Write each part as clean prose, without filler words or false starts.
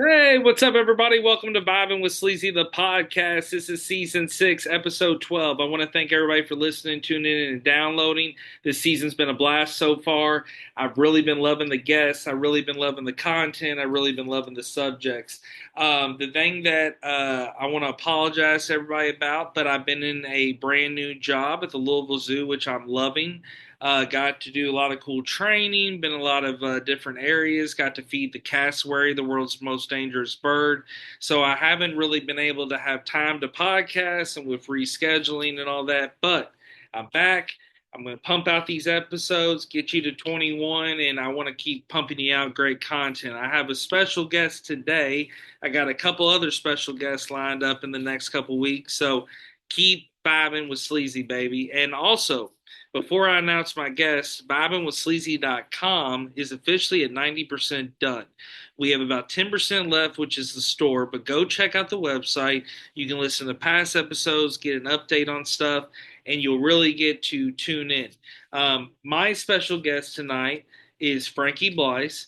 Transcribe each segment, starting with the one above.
Hey, what's up, everybody? Welcome to Vibing with Sleazy, the podcast. This is season 6, episode 12. I want to thank everybody for listening, tuning in, and downloading. This season's been a blast so far. I've really been loving the guests. I've really been loving the content. I've really been loving the subjects. The thing that I want to apologize to everybody about, but I've been in a brand new job at the Louisville Zoo, which I'm loving. Got to do a lot of cool training, been in a lot of different areas, got to feed the cassowary, the world's most dangerous bird. So I haven't really been able to have time to podcast and with rescheduling and all that, but I'm back. I'm going to pump out these episodes, get you to 21, and I want to keep pumping you out great content. I have a special guest today. I got a couple other special guests lined up in the next couple weeks. So keep vibing with Sleazy, baby. And also, before I announce my guest, vibingwithsleazy.com is officially at 90% done. We have about 10% left, which is the store, but go check out the website. You can listen to past episodes, get an update on stuff, and you'll really get to tune in. My special guest tonight is Frankie Blice.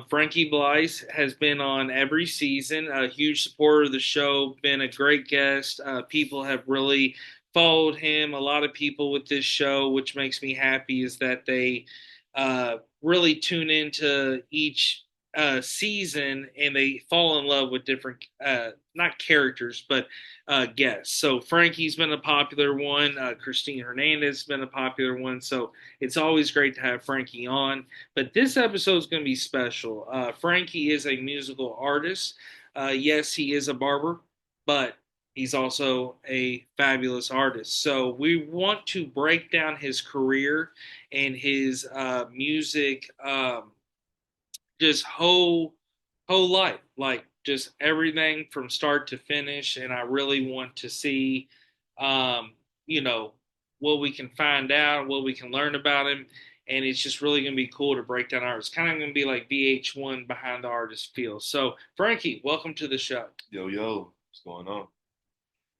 Frankie Blice has been on every season, a huge supporter of the show, been a great guest. People have really followed him. A lot of people with this show, which makes me happy, is that they really tune into each season and they fall in love with different, not characters, but guests. So Frankie's been a popular one. Christine Hernandez has been a popular one. So it's always great to have Frankie on. But this episode is going to be special. Frankie is a musical artist. Yes, he is a barber, but he's also a fabulous artist. So we want to break down his career and his music, just whole life, like just everything from start to finish. And I really want to see, um, you know, what we can find out, what we can learn about him. And it's just really going to be cool to break down artists. Kind of going to be like VH1 behind the artist feel. So, Frankie, welcome to the show. Yo, yo, what's going on?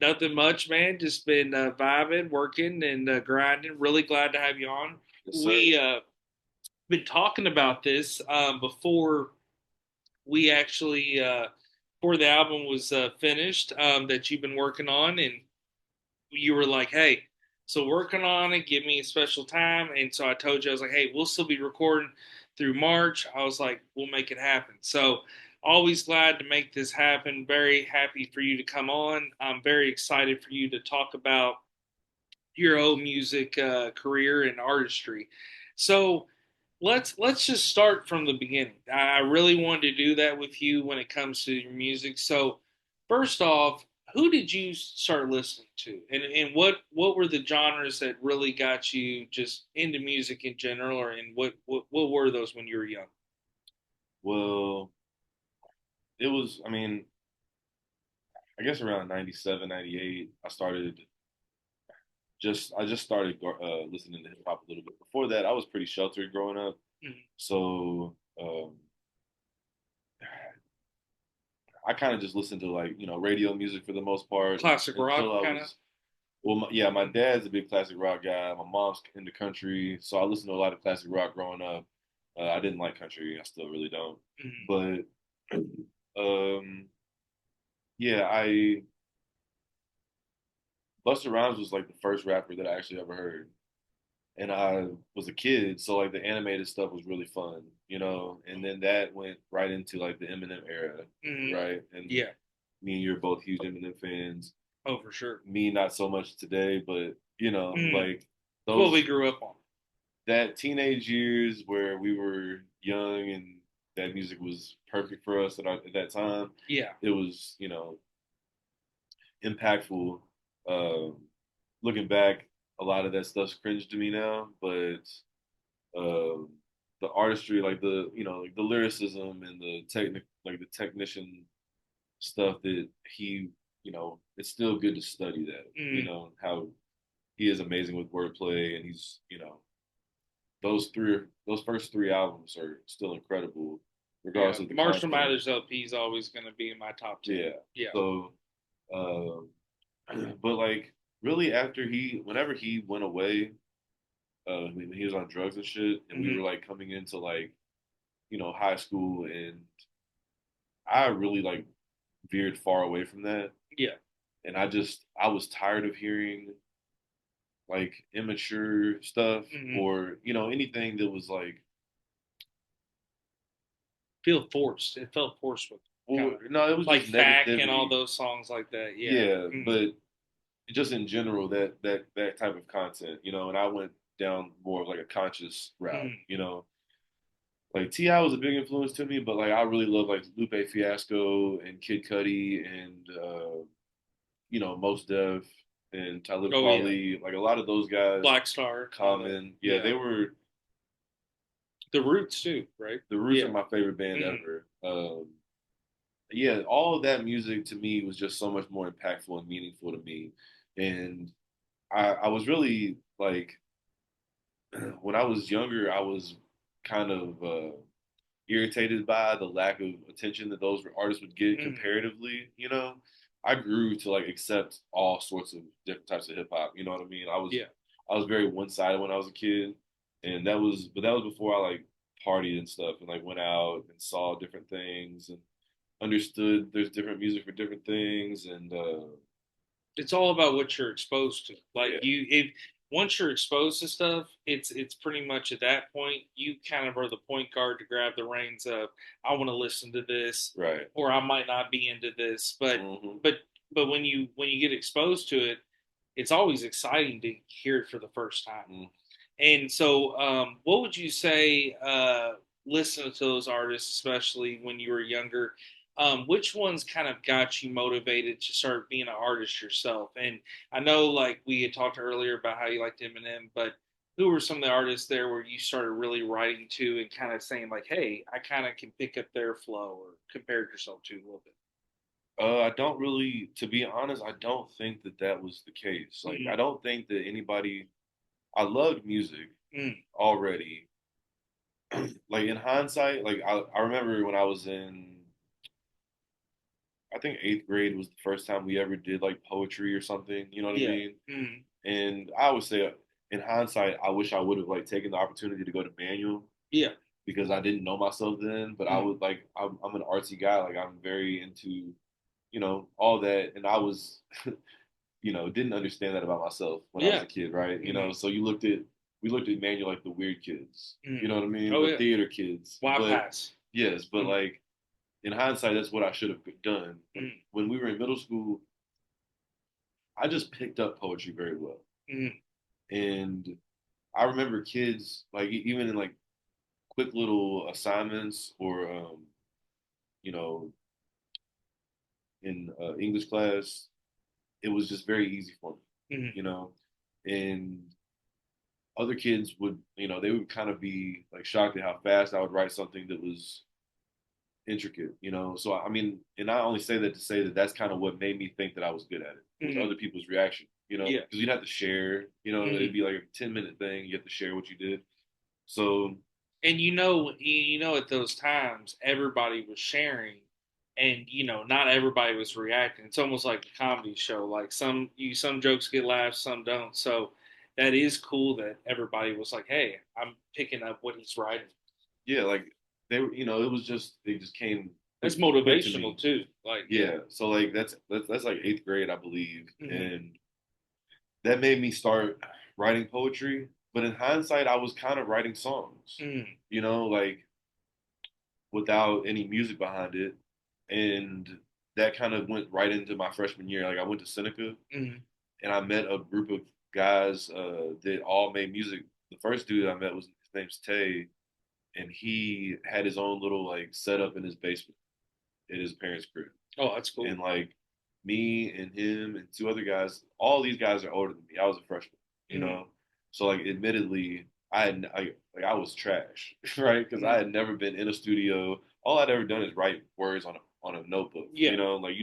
Nothing much, man. Just been vibing, working, and grinding. Really glad to have you on. Yes, sir. We been talking about this before we actually before the album was finished that you've been working on, and you were like, "Hey, so working on it. Give me a special time." And so I told you, I was like, "Hey, we'll still be recording through March." I was like, "We'll make it happen." So always glad to make this happen. Very happy for you to come on. I'm very excited for you to talk about your own music career and artistry. So let's just start from the beginning. I really wanted to do that with you when it comes to your music. So first off, who did you start listening to, and what were the genres that really got you just into music in general, or and what were those when you were young? Well, it was, I guess around 97, 98, I just started listening to hip hop a little bit. Before that, I was pretty sheltered growing up. Mhm. So I kind of just listened to radio music for the most part Classic rock, until I kind of. was, well, yeah, my dad's a big classic rock guy. My mom's in the country. So I listened to a lot of classic rock growing up. I didn't like country. I still really don't. Mhm. But um, yeah, I Busta Rhymes was like the first rapper that I actually ever heard, and I was a kid, so like the animated stuff was really fun, And then that went right into like the Eminem era, Mhm. right? And Yeah. me and you're both huge Eminem fans. Oh, for sure. Me, not so much today, but Mhm. like It's what we those grew up on. that teenage years where we were young and that music was perfect for us at that time. Yeah. It was, impactful. Um, Looking back, a lot of that stuff's cringe to me now, but um, the artistry, like like the lyricism and the like the technician stuff that it's still good to study that. Mhm. How he is amazing with wordplay, and he's those first three albums are still incredible, Yeah, regardless of the Marshall content. Mathers LP is always going to be in my top 10. Yeah. Yeah. So, um, but like really whenever he went away, when he was on drugs and shit, and we Hmm. were like coming into like high school, and I really like veered far away from that, Yeah. and I was tired of hearing like immature stuff Hmm. or anything that was like, Feel forced. It felt forced with kind well, of no, it was like just Fack and all negativity. those songs like that. Yeah. Yeah, Mm. but just in general, that type of content, and I went down more of like a conscious route, Mm. Like Ti was a big influence to me, but like I really love like Lupe Fiasco and Kid Cudi and Mos Def and Talib Oh yeah. Kweli, like a lot of those guys. Black Star, all that. Common, yeah, Yeah. they were The Roots too, right? the Roots are Yeah. my favorite band Mm. ever. Yeah, all of that music to me was just so much more impactful and meaningful to me, and I was really like when I was younger, I was kind of irritated by the lack of attention that those artists would get Mm. comparatively. I grew to like accept all sorts of different types of hip hop. You know what I mean? Yeah. I was very one sided when I was a kid, and that was before I like partied and stuff and like went out and saw different things and understood there's different music for different things and It's all about what you're exposed to. Like yeah, if once you're exposed to stuff, it's pretty much at that point you kind of are the point guard to grab the reins of I want to listen to this, right. or I might not be into this. But Hmm. but but when you get exposed to it, it's always exciting to hear it for the first time. Hmm. And so, what would you say, listening to those artists, especially when you were younger, which ones kind of got you motivated to start being an artist yourself? And I know, like, we had talked earlier about how you liked Eminem, but who were some of the artists there where you started really writing to and kind of saying, like, hey, I kind of can pick up their flow or compared yourself to a little bit? I don't really, to be honest, I don't think that was the case. Like, I Mm-hmm. don't think that anybody. I loved music Mm. already. Like in hindsight, like I remember when I was in, I think eighth grade was the first time we ever did like poetry or something. You know what I Yeah. mean? Mm. And I would say, in hindsight, I wish I would have like taken the opportunity to go to manual Yeah. because I didn't know myself then. But I Mm. would like, I'm an artsy guy. Like I'm very into, all that, and I was didn't understand that about myself when I was Yeah. a kid, right? Mm. So we looked at Manual like the weird kids, you Mm. know what I mean? Oh, The yeah. theater kids. Why But pass? yes, but Mm. like in hindsight, that's what I should have done. Like Mm. when we were in middle school, I just picked up poetry very well. Mm. And I remember kids, like even in like quick little assignments or, you know, in English class, it was just very easy for me, Mm. you know? And other kids would, they would kind of be like shocked at how fast I would write something that was intricate, So I mean, and I only say that to say that that's kind of what made me think that I was good at it was Mm. other people's reaction, Yeah. because you'd have to share, it'd Mm. be like a 10-minute thing. You have to share what you did. So And at those times, everybody was sharing, and not everybody was reacting. It's almost like a comedy show. Like some jokes get laughs, some don't. So that is cool that everybody was like, "Hey, I'm picking up what he's writing." yeah, like they just came That's quick to motivational me. too. Like, yeah. Yeah. So like that's like eighth grade, I believe, Mm-hmm. and that made me start writing poetry. But in hindsight, I was kind of writing songs, Mm-hmm. like without any music behind it. And that kind of went right into my freshman year. Like I went to Seneca Mm-hmm. and I met a group of guys that all made music. The first dude I met was his name's Tay, and he had his own little like setup in his basement at his parents' crib. Oh, that's cool. And like me and him and two other guys, all these guys are older than me. I was a freshman, you Mm-hmm. know. So like, admittedly, I was trash, right? Because I Mm-hmm. had never been in a studio. All I'd ever done is write words on a notebook, Yeah. Like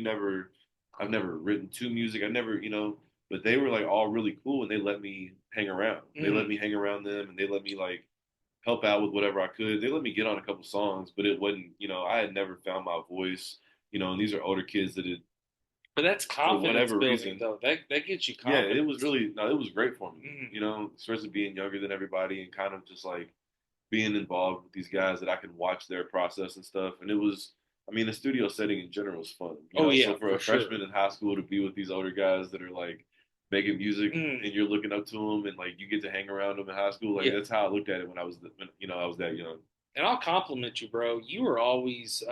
I've never written to music. I never, But they were like all really cool, and they let me hang around. They let Mm-hmm. me hang around them, and they let me like help out with whatever I could. They let me get on a couple songs, but it wasn't, I had never found my voice, and these are older kids that had, But that's for confidence whatever building, reason, though. That gets you yeah, it was confidence. really, no, it was great for me, Mm-hmm. especially being younger than everybody and kind of just like being involved with these guys that I could watch their process and stuff. And I mean, the studio setting in general is fun, you Oh know. yeah, So for for a sure. freshman in high school to be with these older guys that are like making music, Mm, and you're looking up to them, and like you get to hang around them in high school, like yeah. that's how I looked at it when I was, when, you know, I was that young. And I'll compliment you, bro. You were always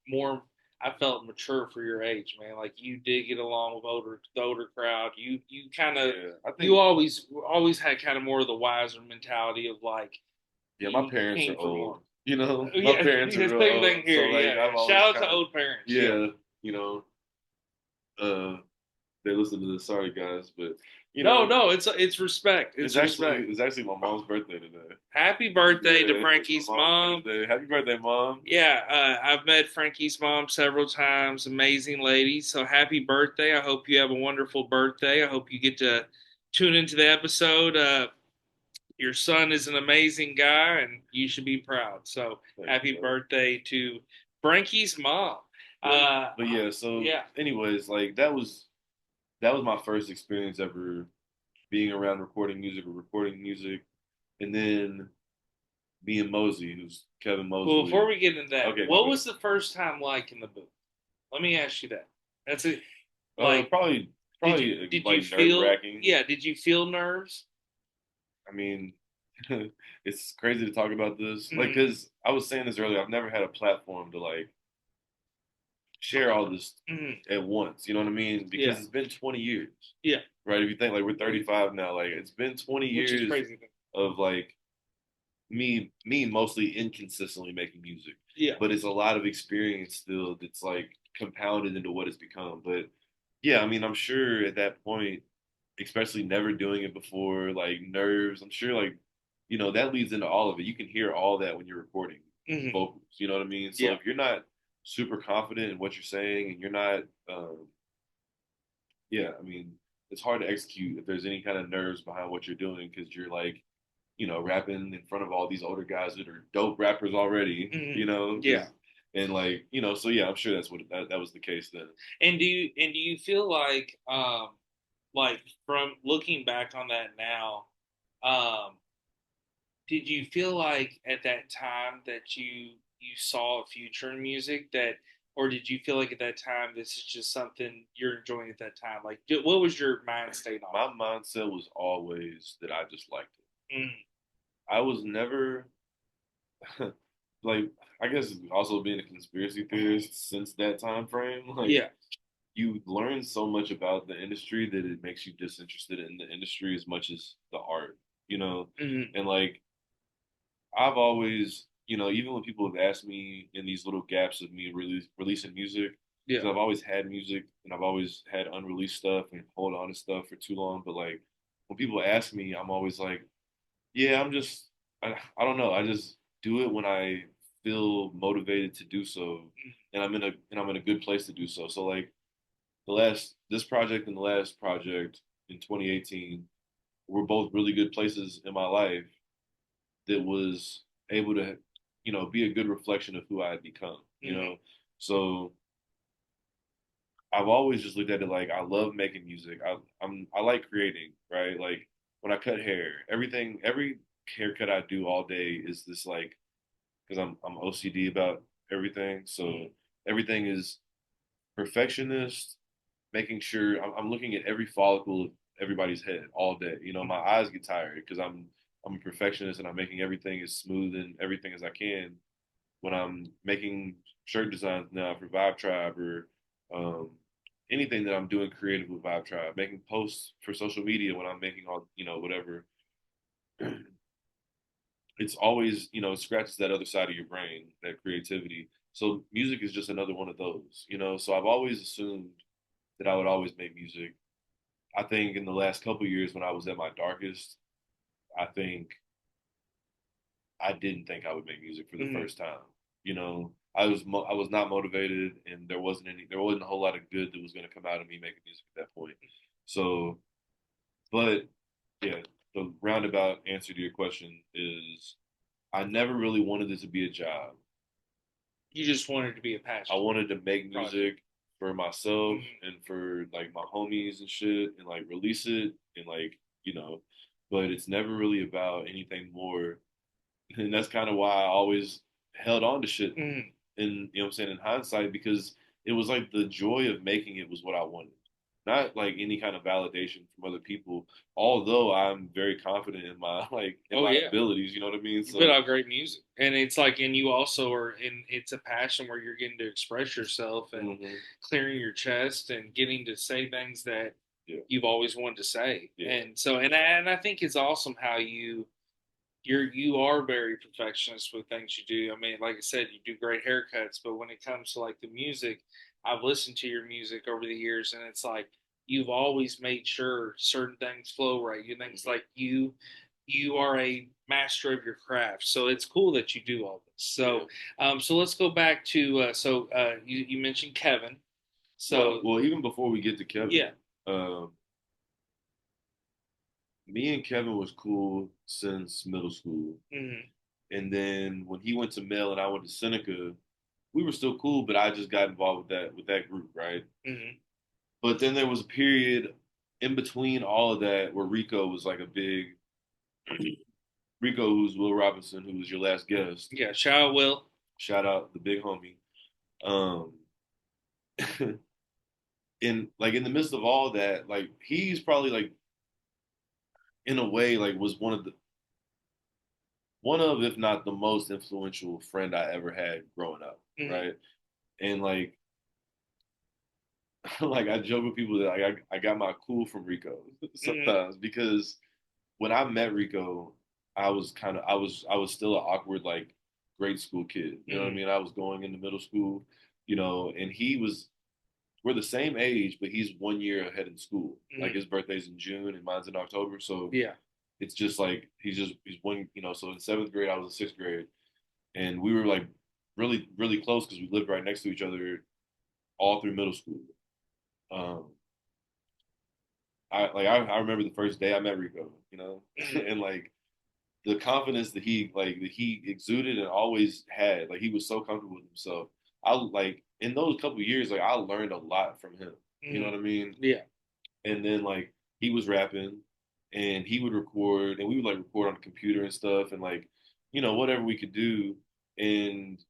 more. I felt mature for your age, man. Like you did get along with the older crowd. You kind of Yeah, I you think, always had kind of more of the wiser mentality of like yeah, my you parents are came from more. old. You know, my Yeah, parents are yeah, real same thing old, so here. like Yeah, I've yeah. always Shout out to kind of, old parents. Yeah. yeah, you know, uh, they listen to this. Sorry, guys, but you No, know, no, it's respect. It's respect. it's actually my mom's birthday today. Happy birthday to Yeah, it's my Frankie's mom's mom. birthday. Happy birthday, mom. Yeah, I've met Frankie's mom several times. Amazing lady. So happy birthday. I hope you have a wonderful birthday. I hope you get to tune into the episode. Your son is an amazing guy and you should be proud. So Thank you, happy brother. birthday to Frankie's mom. But yeah, so Yeah. anyways, like that was my first experience ever being around recording music or recording music. And then me and Mosey, who's Kevin Well, before Mosley. we get into that, Okay, my what bad. was the first time like in the booth? Let me ask you that. That's it. Like, Probably did you like nerve feel? wracking. Yeah, did you feel nerves? I mean, it's crazy to talk about this. Like, Mm, cause I was saying this earlier, I've never had a platform to like share all this mm, at once. You know what I mean? yeah, Because it's been 20 years, yeah, right? If you think like we're 35 now, like it's been 20 which is years crazy. of like me mostly inconsistently making music, Yeah. but it's a lot of experience still that's like compounded into what it's become. But yeah, I mean, I'm sure at that point, especially never doing it before, like nerves, I'm sure like, you know, that leads into all of it. You can hear all that when you're recording Hmm. vocals, you know what I mean? So Yeah. if you're not super confident in what you're saying and you're not, yeah, I mean, it's hard to execute if there's any kind of nerves behind what you're doing because you're like, you know, rapping in front of all these older guys that are dope rappers already, Hmm. you know, Yeah. because and like, you know, so yeah, I'm sure that's what that was the case then. And do you feel like from looking back on that now, um, did you feel like at that time that you saw a future in music that, or did you feel like at that time this is just something you're enjoying at that time? Like, what was your mind state on My mindset was always that I just liked it. it? Mm, I was never like, I guess also being a conspiracy theorist since that time frame, like yeah. you learn so much about the industry that it makes you disinterested in the industry as much as the art, you know? Hmm. And like I've always, you know, even when people have asked me in these little gaps of me releasing music, Yeah. because I've always had music and I've always had unreleased stuff and hold on to stuff for too long. But like when people ask me, I'm always like, yeah, I don't know. I just do it when I feel motivated to do so, and I'm in a good place to do so. So like this project and the last project in 2018 were both really good places in my life that was able to, you know, be a good reflection of who I had become, you Hmm. know. So I've always just looked at it like I love making music. I like creating, right? Like when I cut hair, every haircut I do all day is this like because I'm OCD about everything. So Hmm. everything is perfectionist, making sure I'm looking at every follicle of everybody's head all day. You know, my eyes get tired because I'm a perfectionist and I'm making everything as smooth and everything as I can when I'm making shirt designs now for Vibe Tribe or um, anything that I'm doing creative with Vibe Tribe, making posts for social media when I'm making all, you know, whatever. It's always, you know, it scratches that other side of your brain, that creativity. So music is just another one of those, you know. So I've always assumed that I would always make music. I think in the last couple of years when I was at my darkest, I think I didn't think I would make music for the Hmm. first time. You know, I was not motivated, and there wasn't a whole lot of good that was going to come out of me making music at that point. So, but yeah, the roundabout answer to your question is I never really wanted it to be a job. You just wanted to be a I passion wanted to make project. music for myself Hmm. and for like my homies and shit and like release it and like, you know, but it's never really about anything more. And that's kind of why I always held on to shit Hmm. in you know what I'm saying in hindsight because it was like the joy of making it was what I wanted, not like any kind of validation from other people. Although I'm very confident in my in Oh my yeah. abilities, you know what I mean. You put So out great music, and it's like, and you also are in. It's a passion where you're getting to express yourself and hmm clearing your chest and getting to say things that yeah, you've always wanted to say. yeah, And so, and I think it's awesome how you are very perfectionist with things you do. I mean, like I said, you do great haircuts, but when it comes to like the music, I've listened to your music over the years, and it's like you've always made sure certain things flow right. You things hmm like you are a master of your craft, so it's cool that you do all this. yeah. So let's go back to you mentioned Kevin. Well, So well, even before we get to Kevin, yeah. um, me and Kevin was cool since middle school. Hmm. And then when he went to Mel and I went to Seneca, we were still cool, but I just got involved with that group, right? Hmm. But then there was a period in between all of that where Rico was like a big Rico, who's Will Robinson, who was your last guest. Yeah, shout out Will. Shout out the big homie. Um, in the midst of all that, like he's probably like in a way like was one of if not the most influential friend I ever had growing up, Hmm. right? And like like I joke with people that like I got my cool from Rico Hmm. sometimes because when I met Rico, I was still an awkward like grade school kid. You know what I Hmm. mean? I was going into middle school, you know, and we're the same age, but he's 1 year ahead in school. Like Hmm. his birthday's in June and mine's in October, so Yeah. it's just like he's one, you know. So in seventh grade, I was in sixth grade, and we were like really close because we lived right next to each other all through middle school. Um, I remember the first day I met Rico, you know, Hmm. and like the confidence that he exuded and always had, like he was so comfortable with himself. I like in those couple years, like I learned a lot from him. You know Hmm. what I mean? Yeah. And then like he was rapping and he would record and we would like record on the computer and stuff and like, you know, whatever we could do. And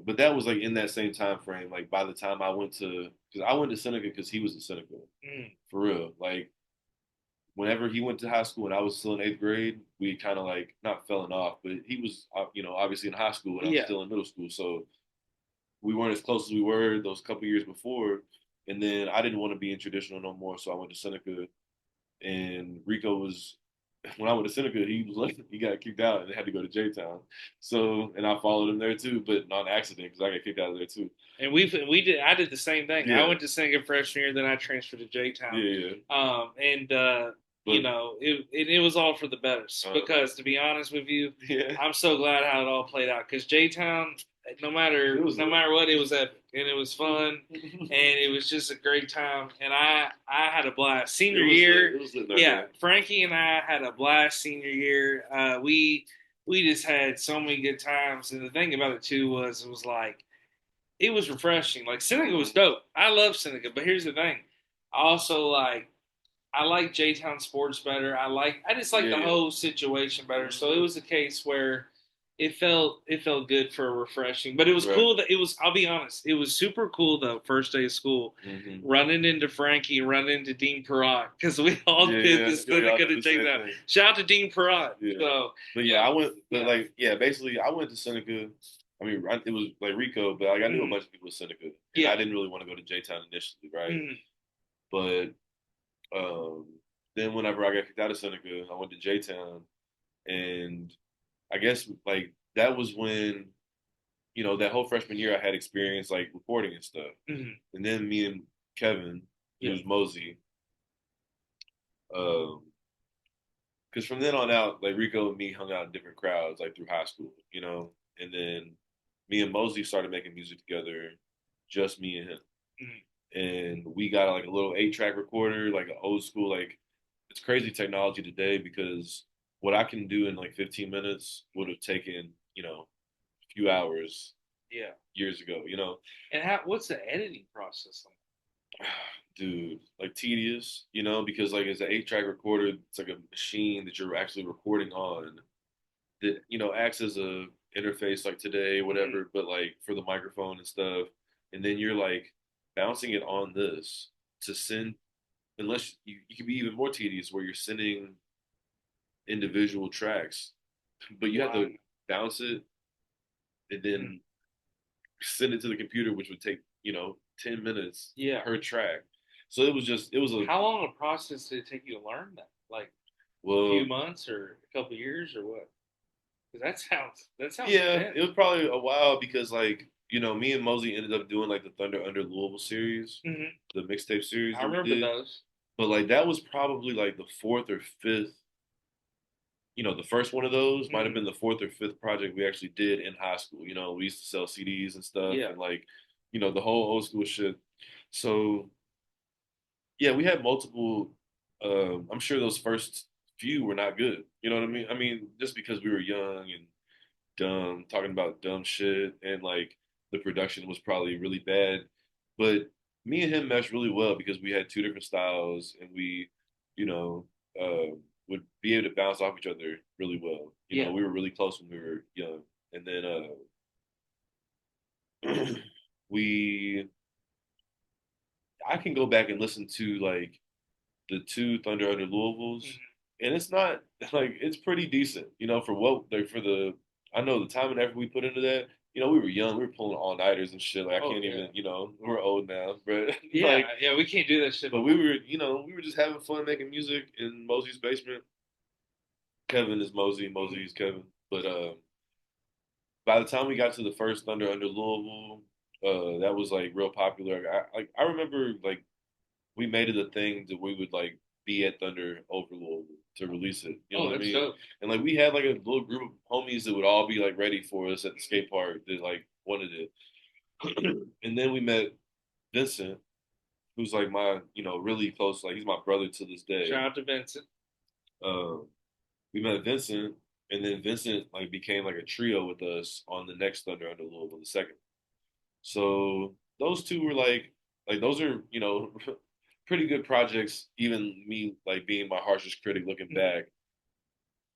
but that was like in that same time frame. Like by the time I went to because I went to Seneca because he was in Seneca. Hmm. For real. Like whenever he went to high school and I was still in eighth grade, we kind of like not falling off, but he was, you know, obviously in high school and I was Yeah. still in middle school. So we weren't as close as we were those couple years before. And then I didn't want to be in traditional no more. So I went to Seneca and Rico was, when I went to Seneca, he was like, he got kicked out and had to go to J Town. So, and I followed him there too, but on accident because I got kicked out of there too. And we did. I did the same thing. I Yeah. went to Singing freshman year, then I transferred to J Yeah. Town. Yeah. And you But, know, it was all for the better. uh, Because to be honest with you, yeah, I'm so glad how it all played out. Because J Town, it was no lit. matter what, it was epic and it was fun and it was just a great time. And I had a blast. It Senior was lit. year, It was lit that yeah, day. Frankie and I had a blast senior year. We just had so many good times. And the thing about it too was it was like it was refreshing. Like Seneca was Mhm. dope. I love Seneca, but here's the thing. I also I like J Town sports better. I just like Yeah, the yeah. whole situation better. So it hmm was a case where it felt good for refreshing. But it was Right. cool that it was I'll be honest, it was super cool though, first day of school. hmm Running into Frankie, running into Dean Perrott, because we all Yeah, did yeah. this Yo, y'all Seneca did to the J same Town. thing. Shout out to Dean Perrott. Yeah. So But yeah, uh, I went, but yeah. like, yeah, basically, I went to Seneca. I mean, it was like Rico, but like, I knew a Mm, bunch of people at Seneca, and I yeah. didn't really want to go to J Town initially, right? Mm, But um, then whenever I got kicked out of Seneca, I went to J Town, and I guess like that was when you know that whole freshman year I had experience like recording and stuff, mm, and then me and Kevin, yeah. who's Mosey, um, because from then on out, like Rico and me hung out in different crowds, like through high school, you know. And then me and Mosey started making music together, just me and him. Mm, And we got like a little 8-track recorder, like an old school, like it's crazy technology today because what I can do in like 15 minutes would have taken, you know, a few hours yeah. years ago, you know. And what's the editing process like? Dude, like tedious, you know, because like it's an 8-track recorder, it's like a machine that you're actually recording on that you know acts as a interface like today, whatever, but like for the microphone and stuff, and then you're like bouncing it on this to send. Unless you can be even more tedious where you're sending individual tracks, but you have Wow. to bounce it and Mm. then send it to the computer, which would take 10 minutes Yeah. per track. So it was a How long a process did it take you to learn that? Like a few well, months or a couple years or what? Because that sounds yeah, it intense. was probably a while because like me and Mosey ended up doing like the Thunder Under Louisville series, Hmm. the mixtape series I that we remember did. those. But like that was probably like the fourth or fifth. The first one of those might have Hmm. been the fourth or fifth project we actually did in high school. We used to sell CDs and stuff, Yeah. and like, the whole old school shit. So yeah, we had multiple. I'm sure those first few were not good. You know what I mean? I mean, just because we were young and dumb, talking about dumb shit, and like the production was probably really bad. But me and him meshed really well because we had two different styles, and we, you know, would be able to bounce off each other really well. Yeah. We were really close when we were young, and then we. I can go back and listen to like the two Thunder Under Louisvilles, Hmm. and it's not like it's pretty decent, for what like for the I know the time and effort we put into that. We were young, we were pulling all nighters and shit. Like I Oh can't yeah. even, we're old now, but Yeah. like, Yeah. We can't do that shit but no we more. were, we were just having fun making music in Mosey's basement. Kevin is Mosey, Hmm. Mosey is Kevin. But by the time we got to the first Thunder Under Louisville, that was like real popular. I remember like we made it a thing that we would like be at Thunder over Louisville to release it. You know Oh, what I that's mean? dope. And like we had like a little group of homies that would all be like ready for us at the skate park that like wanted it. And then we met Vincent, who's like my really close, like he's my brother to this day. Shout out to Vincent. Um, we met Vincent, and then Vincent like became like a trio with us on the next Thunder Under Louisville, the second. So those two were like those are pretty good projects. Even me like being my harshest critic looking Hmm. back,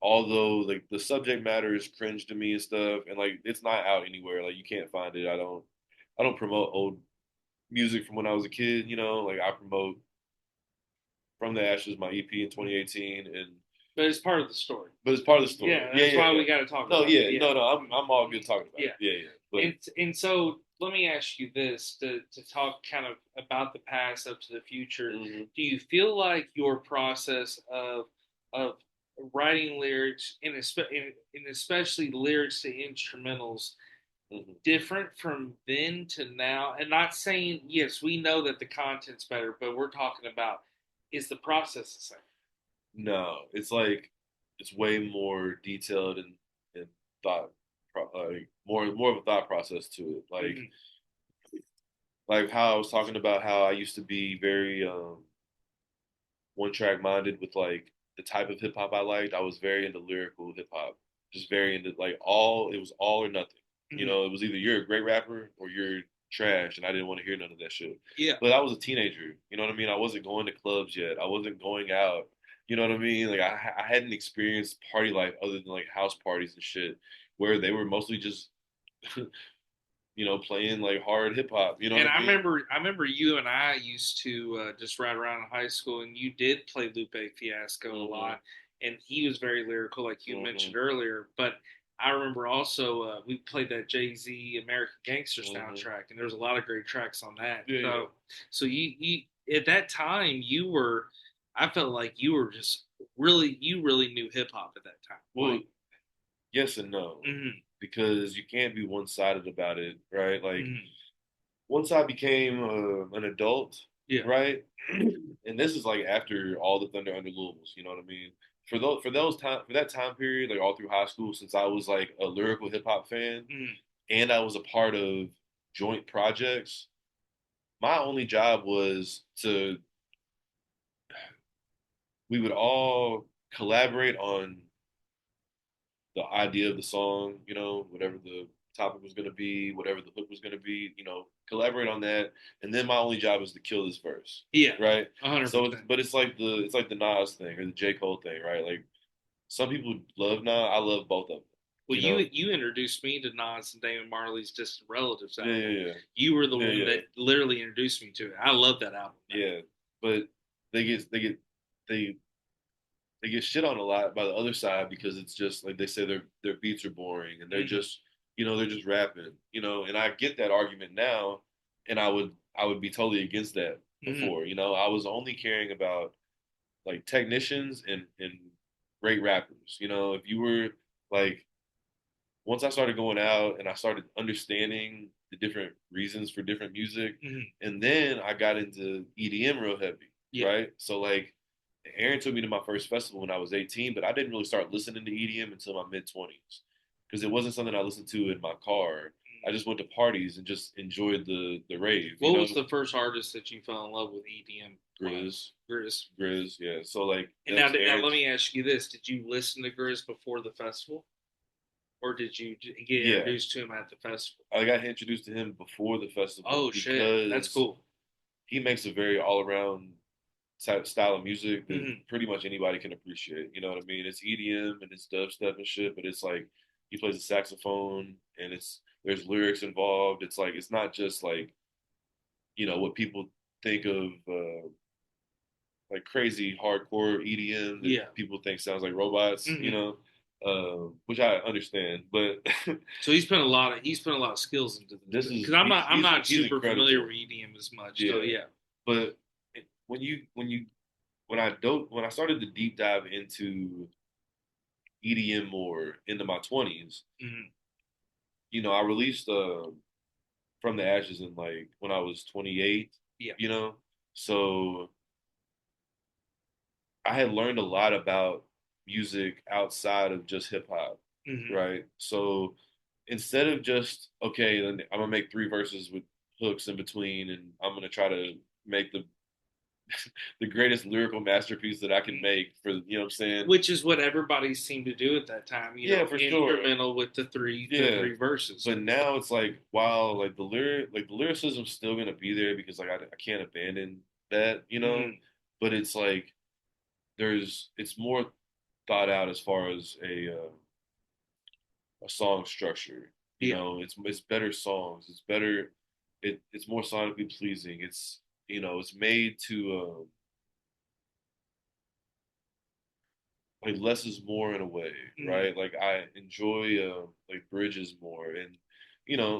although like the subject matter is cringe to me and stuff, and like it's not out anywhere. Like you can't find it. I don't promote old music from when I was a kid. Like I promote From the Ashes, my EP in 2018, and But it's part of the story. but it's part of the story. Yeah, Yeah, that's yeah, why yeah. we got to talk No, about it. yeah, Yeah. no, no. I'm all good talking about it. Yeah. Yeah, yeah. But And so let me ask you this to talk kind of about the past up to the future. mhm, Do you feel like your process of writing lyrics and especially lyrics to instrumentals mhm. different from then to now? And not saying yes, we know that the content's better, but we're talking about is the process the same? No, it's like it's way more detailed and thought, like more of a thought process to it. Mm-hmm. Like how I was talking about how I used to be very one track minded with like the type of hip hop I liked. I was very into lyrical hip hop, just very into like all. It was all or nothing. Mm-hmm. It was either you're a great rapper or you're trash, and I didn't want to hear none of that shit. Yeah. But I was a teenager. You know what I mean? I wasn't going to clubs yet. I wasn't going out. You know what I mean? Like I hadn't experienced party life other than like house parties and shit, where they were mostly just playing like hard hip hop. You know And what I mean? I remember you and I used to just ride around in high school, and you did play Lupe Fiasco a Hmm. lot, and he was very lyrical, like you Hmm. mentioned earlier. But I remember also we played that Jay Z American Gangster Hmm. soundtrack, and there was a lot of great tracks on that. Yeah, yeah. So you at that time you were, I felt like you were just you really knew hip hop at that time. Well, Like, yes and no, mm-hmm, because you can't be one sided about it, right? Like mm-hmm, once I became an adult, yeah, right, and this is like after all the Thunder Under Louisville's, you know what I mean? For that time period, like all through high school, since I was like a lyrical hip hop fan mm-hmm, and I was a part of joint projects, my only job was to we would all collaborate on the idea of the song, whatever the topic was going to be, whatever the hook was going to be, collaborate on that. And then my only job is to kill this verse, yeah, right? hundred So, percent. but it's like the Nas thing or the J Cole thing, right? Like some people love Nas, I love both of them, Well, you introduced me to Nas and Damon Marley's Distant Relatives Yeah, album. yeah, yeah. You were the Yeah, one yeah. that literally introduced me to it. I love that album. Man. Yeah, but they get they get they they get shit on a lot by the other side because it's just like they say their beats are boring and they're Mm-hmm. just they're just rapping, and I get that argument now, and I would be totally against that Mm-hmm. before. I was only caring about like technicians and great rappers. If you were like once I started going out and I started understanding the different reasons for different music, Mm-hmm. and then I got into EDM real heavy, Yeah. right? So like Aaron took me to my first festival when I was 18, but I didn't really start listening to EDM until my mid 20s because it wasn't something I listened to in my car. I just went to parties and just enjoyed the rave. What was the first artist that you fell in love with EDM? Grizz, Grizz. Grizz, yeah. So like And that now, was now let Aaron's. me ask you this: did you listen to Grizz before the festival, or did you get Yeah, introduced to him at the festival? I got introduced to him before the festival Oh shit, that's because cool. he makes a very all around type style of music that Mm-hmm. pretty much anybody can appreciate. You know what I mean? It's EDM and it's dubstep and shit, but it's like he plays the saxophone and there's lyrics involved. It's like it's not just like what people think of like crazy hardcore EDM that Yeah. people think sounds like robots. Mm-hmm. Which I understand, but So he spent a lot of skills into this this is because I'm not he's super familiar incredible. with EDM as much. So Yeah, yeah. but when I started to deep dive into EDM more into my 20s, Mm-hmm. I released From the Ashes in like when I was 28, Yeah. you know. So I had learned a lot about music outside of just hip hop, Mm-hmm. right? So instead of just okay, then I'm gonna make three verses with hooks in between, and I'm gonna try to make the greatest lyrical masterpiece that I can make for what I'm saying. Which is what everybody seemed to do at that time. Yeah, for sure. Instrumental with the Yeah, three verses. but now it's like while like the lyricism's still gonna be there because like I can't abandon that. Mm-hmm. But it's like it's more thought out as far as a song structure. Yeah. It's better songs. It's better. It's more sonically pleasing. It's made to like less is more in a way, Mm-hmm. right? Like I enjoy like bridges more, and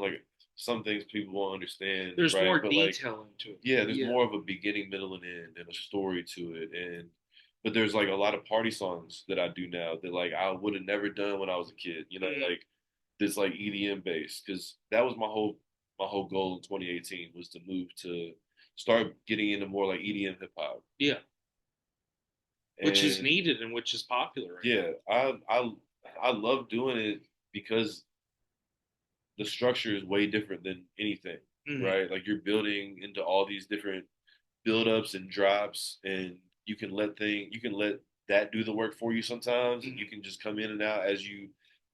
like some things people won't understand, There's right? more But like detail into it. yeah, there's Yeah. more of a beginning, middle, and end, and a story to it, and but there's like a lot of party songs that I do now that like I would have never done when I was a kid, Mm-hmm. like this like EDM bass because that was my whole goal in 2018 was to move to start getting into more like EDM hip hop, Yeah. Which is and needed and which is popular right yeah, I love doing it because the structure is way different than anything, now. Mm-hmm. right? Like you're building into all these different build-ups and drops, and you can let that do the work for you sometimes, and Mm-hmm. you can just come in and out as you.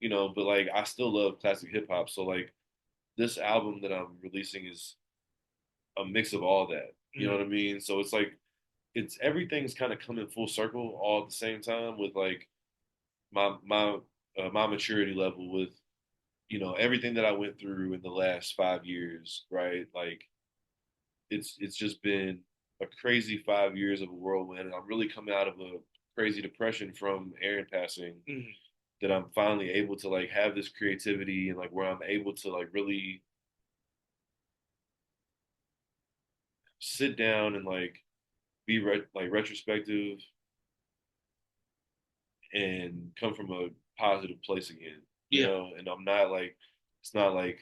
But like I still love classic hip hop, so like this album that I'm releasing is a mix of all that. You know Mm-hmm. what I mean? So it's like it's everything's kind of coming full circle all at the same time with like my maturity level with everything that I went through in the last 5 years, right? Like it's just been a crazy 5 years of a whirlwind, and I'm really coming out of a crazy depression from Aaron passing. Mm-hmm. That I'm finally able to like have this creativity and like where I'm able to like really sit down and like be like retrospective and come from a positive place again, Yeah. and I'm not like it's not like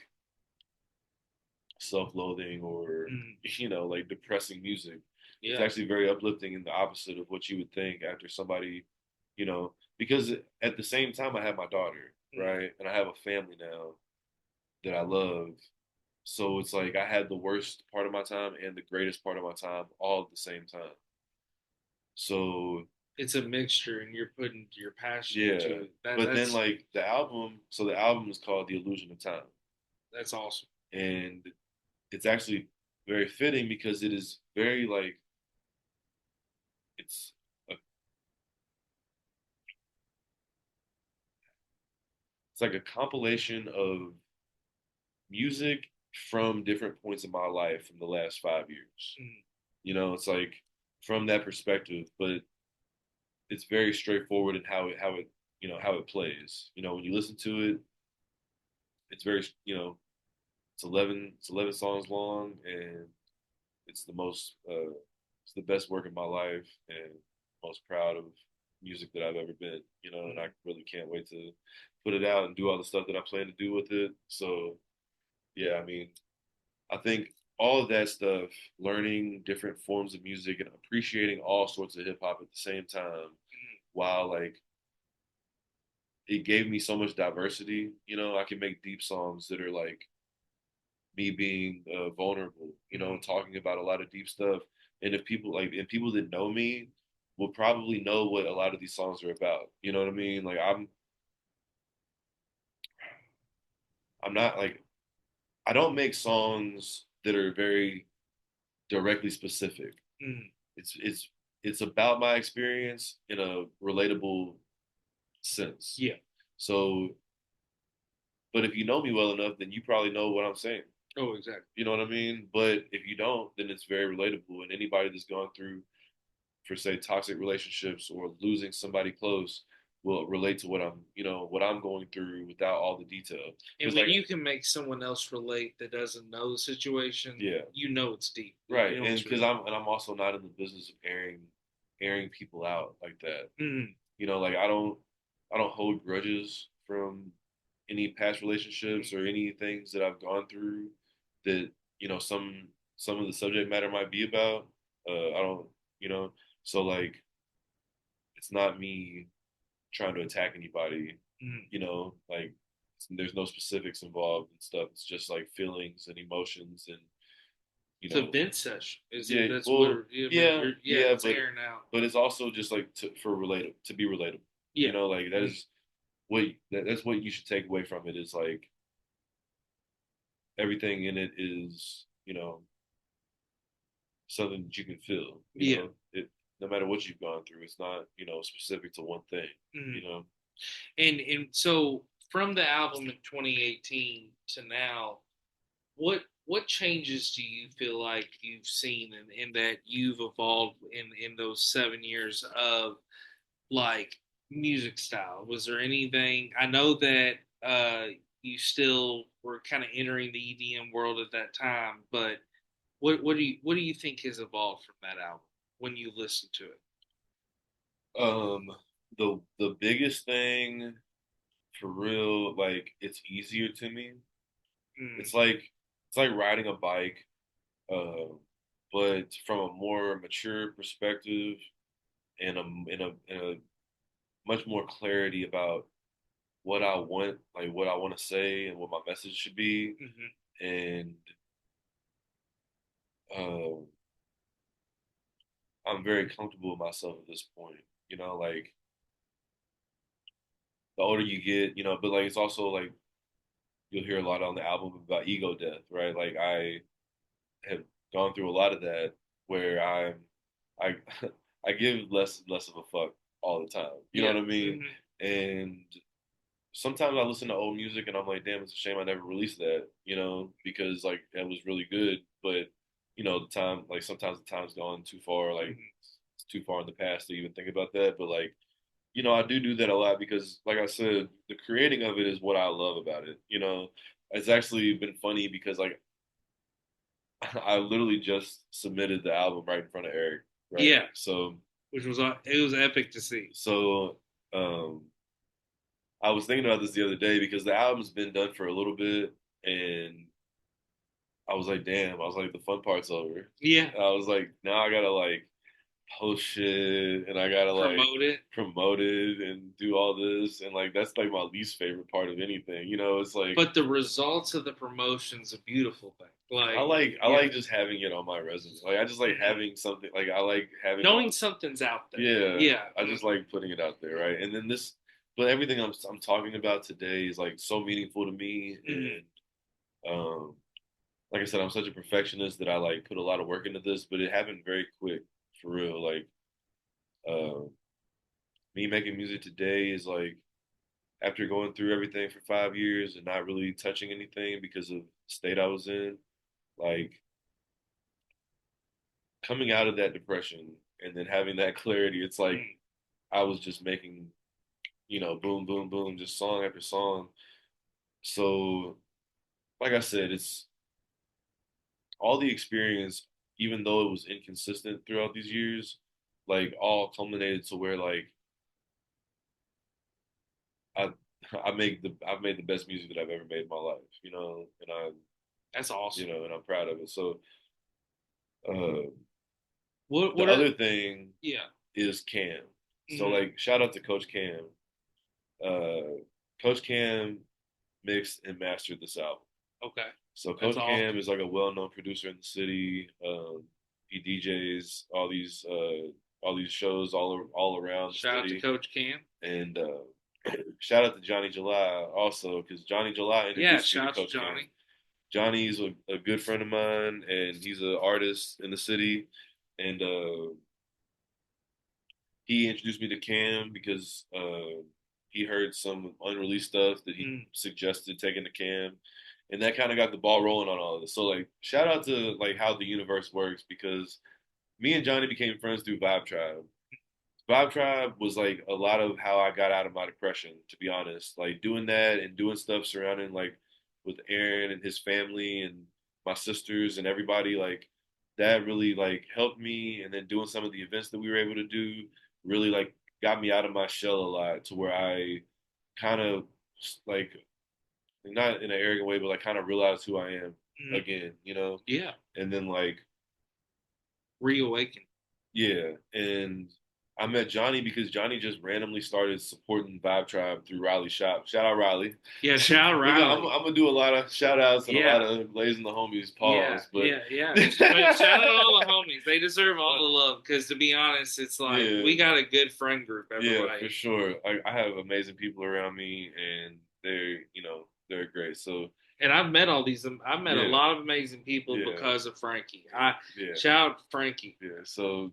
self-loathing or Mm-hmm. like depressing music. It's Yeah. actually very uplifting and the opposite of what you would think after somebody, because at the same time I have my daughter, Mm-hmm. right, and I have a family now that I love. So it's like I had the worst part of my time and the greatest part of my time all at the same time. So It's a mixture and you're putting your passion yeah, into it. That but then like the album is called The Illusion of Time, that's awesome. and it's actually very fitting because it is very like it's a, like a compilation of music from different points in my life from the last 5 years. Mm. It's like from that perspective, but it's very straightforward in how it plays. When you listen to it, it's very it's 11 songs long, and it's the best work of my life, and most proud of music that I've ever been. And I really can't wait to put it out and do all the stuff that I plan to do with it. So yeah, I mean, I think all of that stuff, learning different forms of music and appreciating all sorts of hip hop at the same time, while like it gave me so much diversity. I can make deep songs that are like me being vulnerable, talking about a lot of deep stuff. And if people that know me will probably know what a lot of these songs are about. You know what I mean? Like I'm not like I don't make songs that are very directly specific. Mm. It's about my experience in a relatable sense. Yeah. So, but if you know me well enough, then you probably know what I'm saying. Oh, exactly. You know what I mean? But if you don't, then it's very relatable. And anybody that's gone through, for say, toxic relationships or losing somebody close will relate to what I'm going through without all the detail. And Because when like, you can make someone else relate that doesn't know the situation, yeah, you know it's deep. right. You know And it's because real. I'm also not in the business of airing people out like that. Mm. Like I don't hold grudges from any past relationships or any things that I've gone through that some of the subject matter might be about. I don't, you know, so like it's not me trying to attack anybody. Mm. Like there's no specifics involved and stuff. It's just like feelings and emotions and you It's a know, vent session. Is yeah, it? That's what. well, I mean, yeah, yeah, yeah, it's airing out. but it's also just like to be relatable. Yeah. Like that Mm. is that's what you should take away from it is like everything in it is something that you can feel. Yeah. It no matter what you've gone through, it's not specific to one thing. Mm. You know, And so from the album in 2018 to now, what changes do you feel like you've seen in that you've evolved in those 7 years of like music style? Was there anything? I know that you still were kind of entering the EDM world at that time, but what do you think has evolved from that album when you listen to it? um, the biggest thing for real, like it's easier to me. Mm. It's like riding a bike, uh, but from a more mature perspective and in a much more clarity about what I want to say and what my message should be. Hmm. And uh, I'm very comfortable with myself at this point. Like the older you get, but like it's also like you'll hear a lot on the album about ego death, right? Like I have gone through a lot of that where I I give less and less of a fuck all the time. You know Yeah. what I mean? Hmm. And sometimes I listen to old music and I'm like, damn, it's a shame I never released that, because like that was really good. But the time, like sometimes the time's gone too far, like Hmm. it's too far in the past to even think about that. But like, I do that a lot because, like I said, the creating of it is what I love about it. It's actually been funny because like I literally just submitted the album right in front of Eric, right? Yeah, which was it was epic to see. So um, I was thinking about this the other day because the album's been done for a little bit, and I was like, damn, I was like, the fun part's over. Yeah, I was like, now I gotta like post shit and I gotta like promote it. promote it and do all this, and like that's like my least favorite part of anything. It's like But the results of the promotion's a beautiful thing. Like, I yeah, like just having it on my resume. Like I just like mhm. having something. Like I like having it. Knowing something's out there. Yeah, Yeah. I just like putting it out there, right? And then but everything I'm talking about today is like so meaningful to me, Mm-hmm. and um, like I said, I'm such a perfectionist that I like put a lot of work into this, but it happened very quick, for real. Like uh, me making music today is like after going through everything for 5 years and not really touching anything because of the state I was in, like coming out of that depression and then having that clarity, it's like Mm. I was just making, boom, boom, boom, just song after song. So, like I said, it's all the experience, even though it was inconsistent throughout these years, like all culminated to where like I I've made the best music that I've ever made in my life, and That's awesome. and I'm proud of it. So uh, the What are other thing yeah. is Cam. So Hmm. like shout out to Coach Cam. Coach Cam mixed and mastered this album. Okay. So That's Coach Cam awesome. is like a well-known producer in the city. He DJs all these shows all around the Shout out to city, Coach Cam. and shout out to Johnny July also because Johnny July Yeah, introduced me shout to out to Coach Cam. Johnny. Johnny's a good friend of mine, and he's an artist in the city, and he introduced me to Cam because he heard some unreleased stuff that he Mm. suggested taking to Cam, and that kind of got the ball rolling on all of this. So like, shout out to like how the universe works because me and Johnny became friends through Vibe Tribe. Vibe Tribe was like a lot of how I got out of my depression, to be honest. Like doing that and doing stuff surrounding like with Aaron and his family and my sisters and everybody, like that really like helped me. And then doing some of the events that we were able to do really like got me out of my shell a lot to where I kind of like not in an arrogant way, but like kind of realized who I am Mm. again. Yeah. And then like Reawaken. yeah, and I met Johnny because Johnny just randomly started supporting Vibe Tribe through Riley Shop. Shout out Riley. Yeah, shout out I'm Riley. gonna do a lot of shout outs and a lot Yeah. of blazing the homies Yeah, pause, but yeah, yeah. But shout out all the homies. They deserve all the love because, to be honest, it's like yeah, we got a good friend group. yeah, Everybody. for sure. I have amazing people around me, and they're great. So And I've met all these. I've met a yeah, lot of amazing people yeah, because of Frankie. I yeah, shout out Frankie. yeah. So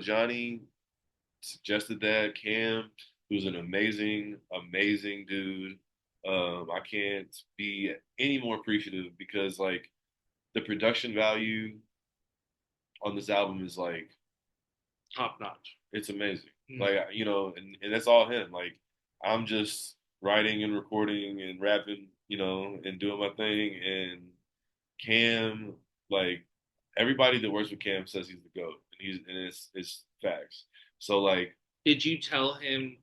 Johnny suggested that Cam, who's an amazing, amazing dude. I can't be any more appreciative because like the production value on this album is like Top notch. it's amazing. Mm. Like and that's all him. Like I'm just writing and recording and rapping, and doing my thing. And Cam, like everybody that works with Cam says he's the goat, and it's facts. So like Did you tell him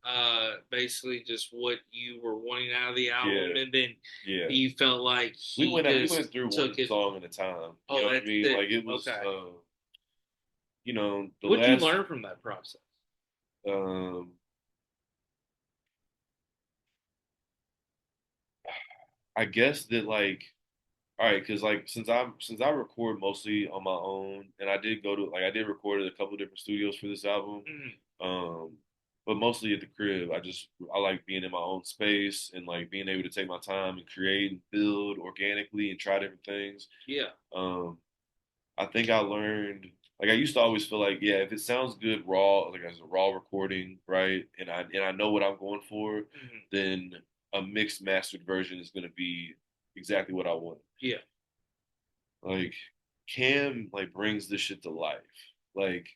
basically just what you were wanting out of the album, yeah, and then yeah. you felt like we he went we went just through took one it? song at a time. You Oh, know what I that's mean? it. Like it was, Okay. the What'd you last. learn from that process? Um, I guess that like, all right, because like since I record mostly on my own, and I did record at a couple different studios for this album, Mm. um, but mostly at the crib. I like being in my own space and like being able to take my time and create and build organically and try different things. Yeah. Um, I think I learned like I used to always feel like yeah, if it sounds good raw, like as a raw recording, right, and I know what I'm going for, Mm. then a mixed mastered version is going to be exactly what I want. Yeah. Like Cam like brings this shit to life. Like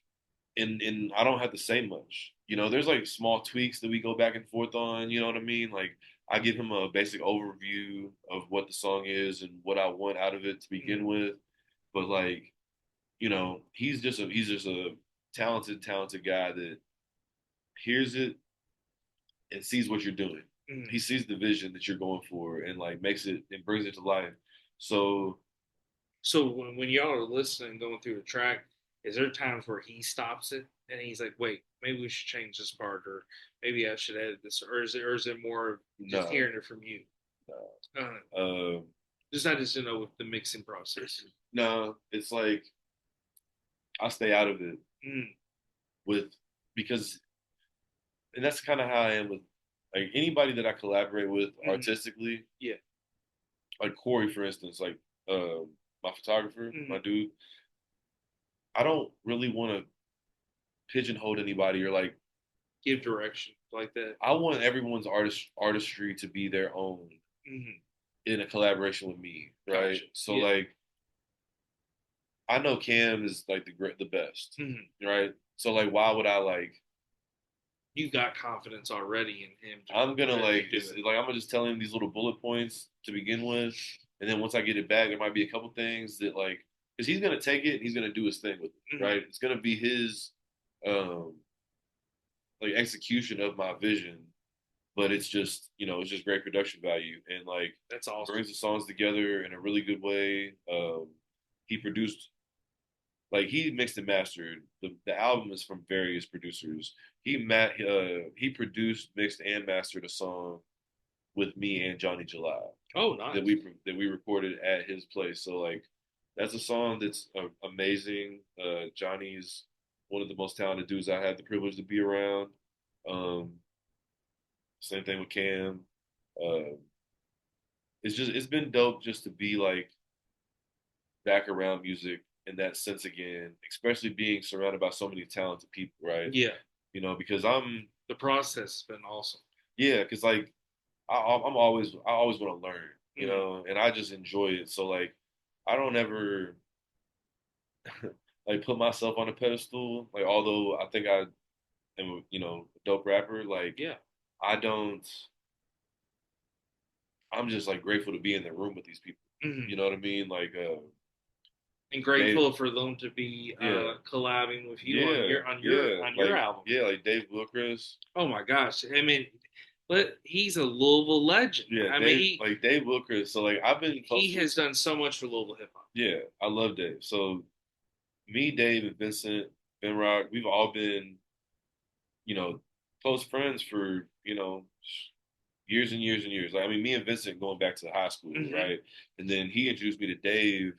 and I don't have to say much. There's like small tweaks that we go back and forth on, you know what I mean? Like I give him a basic overview of what the song is and what I want out of it to begin Mm. with. But like he's just a talented guy that hears it and sees what you're doing. Mm. He sees the vision that you're going for and like makes it and brings it to life. So So when y'all are listening, going through the track, is there times where he stops it and he's like, "Wait, maybe we should change this part, or maybe I should edit this," or is it more of just no, hearing it from you? no, Uh, uh, just I just to know with the mixing process. no. It's like I stay out of it Mm. with because and that's kind of how I am with like anybody that I collaborate with Mm. artistically. Yeah. Like Corey, for instance, like my photographer, my Mm. dude. I don't really want to pigeonhole anybody or like give direction like that. I want everyone's artistry to be their own Mm-hmm. in a collaboration with me, right? Gotcha. So Yeah. like I know Cam is like the best, Mm-hmm. right? So like why would I like You got confidence already in him I'm gonna to like do just it. like I'm gonna just tell him these little bullet points to begin with, and then once I get it back, there might be a couple things that like because he's gonna take it and he's gonna do his thing with it, Mm-hmm. right? It's gonna be his um like execution of my vision, but it's just it's just great production value and like That's awesome. brings the songs together in a really good way. He produced like he mixed and mastered the album is from various producers. He produced, mixed, and mastered a song with me and Johnny July Oh, nice. that we recorded at his place. So like that's a song that's amazing. Johnny's one of the most talented dudes I had the privilege to be around. Um, Same thing with Cam. Uh, it's been dope just to be like back around music in that sense again, especially being surrounded by so many talented people, right? Yeah. Because The process has been awesome. yeah, because like I always want to learn, Mm-hmm. and I just enjoy it. So like I don't ever like put myself on a pedestal. Like although I think I am a dope rapper, like Yeah. I don't. I'm just like grateful to be in the room with these people. Mm-hmm. You know what I mean? Like And Dave, grateful for them to be yeah, collabing with you on yeah, yeah, your album. yeah, like Dave Wilkers. Oh my gosh! I mean, but he's a Louisville legend. Yeah, I mean, Dave, like Dave Wilkers. So like I've been close he to. has done so much for Louisville hip hop. Yeah, I love Dave. So me, Dave, and Vincent, Ben Rock, we've all been, you know, close friends for, years and years and years. Like, I mean, me and Vincent going back to high school, Mm-hmm. right? And then he introduced me to Dave,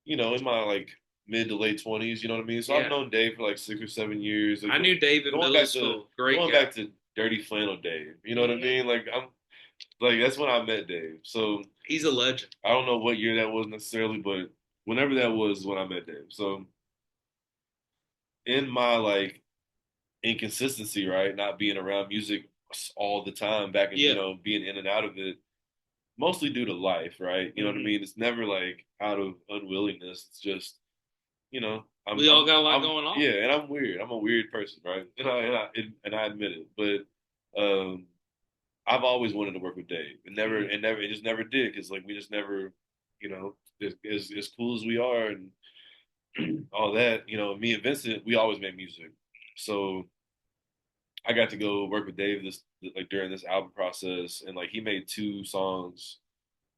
in my like mid to late 20s, you know what I mean? So I've Yeah, known Dave for like 6 or 7 years. Like I knew Dave in going middle back to school. Great going guy. back to Dirty Flannel Dave. You know what I Mm-hmm. mean? Like I'm like that's when I met Dave. So He's a legend. I don't know what year that was necessarily, but whenever that was when I met Dave. So in my like inconsistency, right? Not being around music all the time, back and Yeah. being in and out of it, mostly due to life, right? You know what I Mm-hmm. mean? It's never like out of unwillingness. It's just I'm We all I'm got a lot I'm going on. yeah, and I'm weird. I'm a weird person, right? And I admit it, but I've always wanted to work with Dave, and Mm-hmm. it just never did because like we just never, as cool as we are and all that, me and Vincent, we always made music, so I got to go work with Dave this like during this album process, and like he made two songs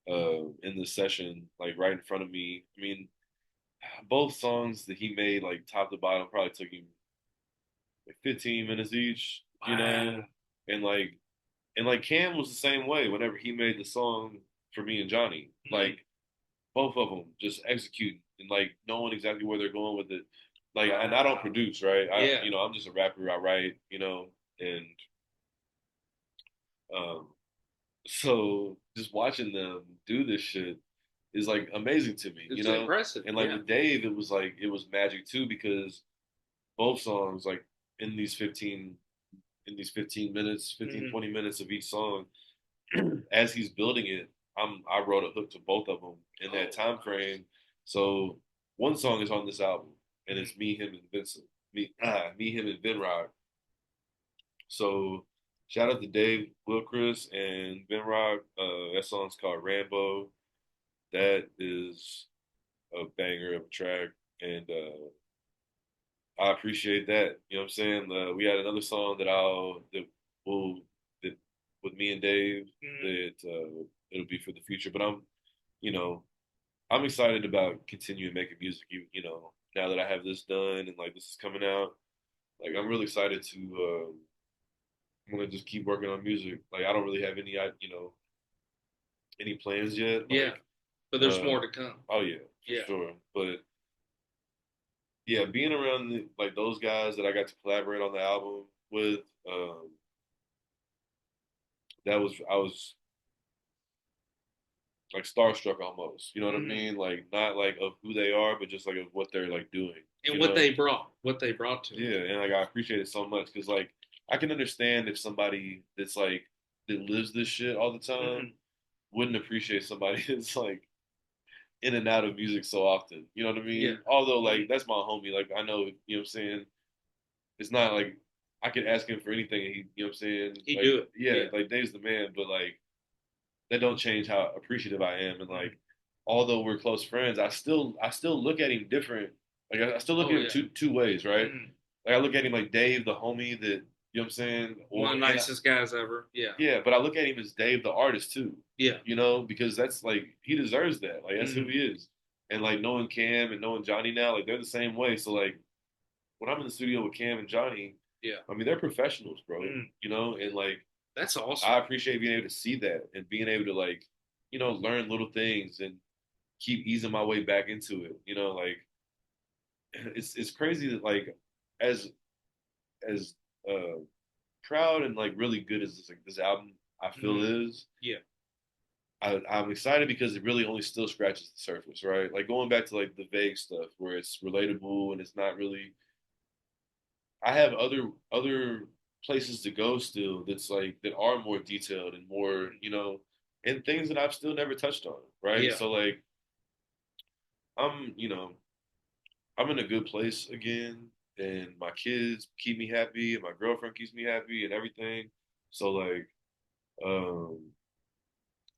in this session, like right in front of me. I mean, both songs that he made, like top to bottom, probably took him like 15 minutes each, Wow. and like Cam was the same way. Whenever he made the song for me and Johnny, Mm-hmm. like both of them just executing and like knowing exactly where they're going with it. Like, and I don't Wow. produce, right? Yeah. I'm just a rapper. I write, and um, so just watching them do this shit is like amazing to me, It's impressive. And like Yeah. with Dave, it was magic too because both songs, like in these 15 minutes, 15 Mm-hmm. 20 minutes of each song, as he's building it, I wrote a hook to both of them in that Oh, time nice. frame. So one song is on this album, and Mm-hmm. it's me, him, and Vincent. Me, him, and Ben Rock. So shout out to Dave Wilkris and Ben Rock. That song's called Rambo. That is a banger of a track, and I appreciate that. You know what I'm saying? We had another song will that with me and Dave Mm-hmm. that it'll be for the future. But you know, I'm excited about continuing making music. Now that I have this done and like this is coming out, like I'm really excited to. I'm gonna just keep working on music. Like I don't really have any plans yet. Yeah. Like, But there's more to come. oh yeah, for Yeah. sure. But yeah, being around like those guys that I got to collaborate on the album with, I was like starstruck almost. You know what I Mm-hmm. mean? Like not like of who they are, but just like of what they're like doing. And You what know? they brought to it. Yeah, and like I appreciate it so much because like I can understand if somebody that's like that lives this shit all the time Hmm. wouldn't appreciate somebody that's like in and out of music so often. You know what I Yeah. mean? Although Hmm. like that's my homie. Like I know, you know what I'm saying? It's not like I could ask him for anything and he, you know what I'm saying? He Like do it. yeah, Yeah. like Dave's the man, but like that don't change how appreciative I am. And Hmm. like although we're close friends, I still look at him different. Like I still look at Oh him yeah. two ways, right? Hmm. Like I look at him like Dave, the homie that you know what I'm saying, One or of the nicest guys ever. Yeah. yeah, but I look at him as Dave the artist too. Yeah. You know, because that's like he deserves that. Like that's who Hmm. he is. And like knowing Cam and knowing Johnny now, like they're the same way. So like when I'm in the studio with Cam and Johnny, Yeah. I mean they're professionals, bro. Mm. You know, and like That's awesome. I appreciate being able to see that and being able to like, you know, learn little things and keep easing my way back into it. You know, like it's crazy that like as as proud and like really good as this album I feel Hmm. is, Yeah. I'm excited because it really only still scratches the surface, right? Like going back to like the vague stuff where it's relatable and it's not really. I have other places to go still that's like that are more detailed and more, you know, and things that I've still never touched on, right? Yeah. So like you know, I'm in a good place again, and my kids keep me happy, and my girlfriend keeps me happy, and everything. So like, um,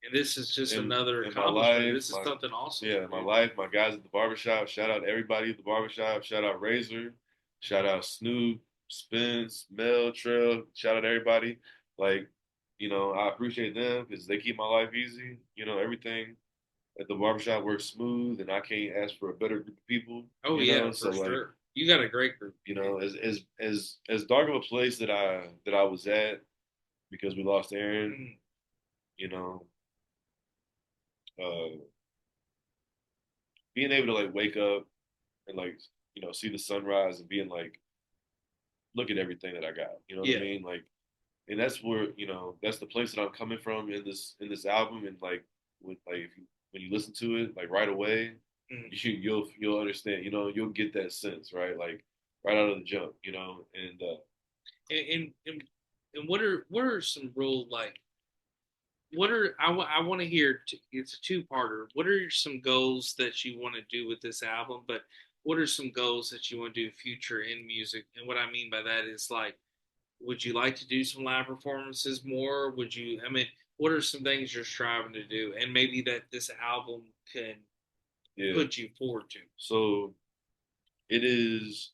And this is just in another in my accomplishment. life, This is something awesome, my dude. life, my guys at the barbershop. Shout out everybody at the barbershop. Shout out Razor. Shout out Snoop, Spence, Mel, Trail. Shout out everybody. Like, you know, I appreciate them because they keep my life easy. You know, everything at the barbershop works smooth, and I can't ask for a better group of people. Oh You yeah, know, so for like, sure. You got a great group, you dude. know, as dark of a place that I was at because we lost Aaron. Mm. You know, uh, being able to like wake up and like you know see the sunrise and being like look at everything that I got. You know what I Yeah. mean? Like, and that's where you know that's the place that I'm coming from in this album. And like when like if you, when you listen to it like right away, Mm. you'll understand. You know, you'll get that sense right, like right out of the jump. You know, and And what are some real like what are I want to hear it's a two-parter. What are some goals that you want to do with this album, but what are some goals that you want to do future in music? And what I mean by that is like would you like to do some live performances more? Would you I mean what are some things you're striving to do and maybe that this album can yeah. put you forward to? So it is.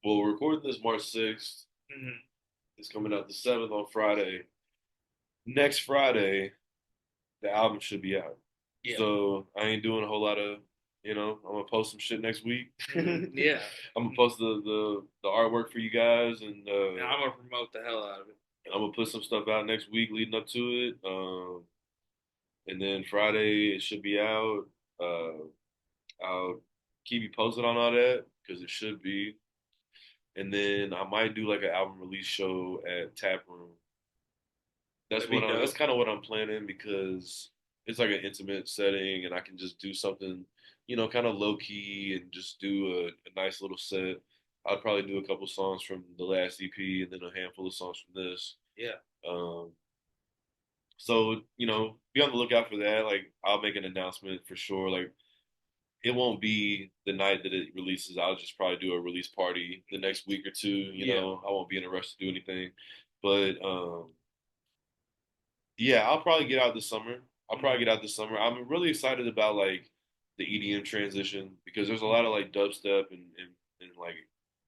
Well, we're recording this March 6th. Hmm. It's coming out the 7th on Friday. Next Friday, the album should be out. Yeah. So I ain't doing a whole lot of, you know, I'm gonna post some shit next week. Hmm. I'm Yeah. gonna Hmm. post the artwork for you guys, and I'm gonna promote the hell out of it. I'm gonna put some stuff out next week leading up to it. And then Friday it should be out. Uh, I'll keep you posted on all that because it should be. And then I might do like an album release show at Tap Room. That'd be That's dope. kind of what I'm planning because it's like an intimate setting and I can just do something, you know, kind of low key and just do a nice little set. I'll probably do a couple songs from the last EP and then a handful of songs from this. Yeah. Um, so you know, be on the lookout for that. Like I'll make an announcement for sure. Like it won't be the night that it releases. I'll just probably do a release party the next week or two. You Yeah. know, I won't be in a rush to do anything, but yeah, I'll probably get out this summer. I'll probably Hmm. get out this summer. I'm really excited about like the EDM transition because there's a lot of Hmm. like dubstep and like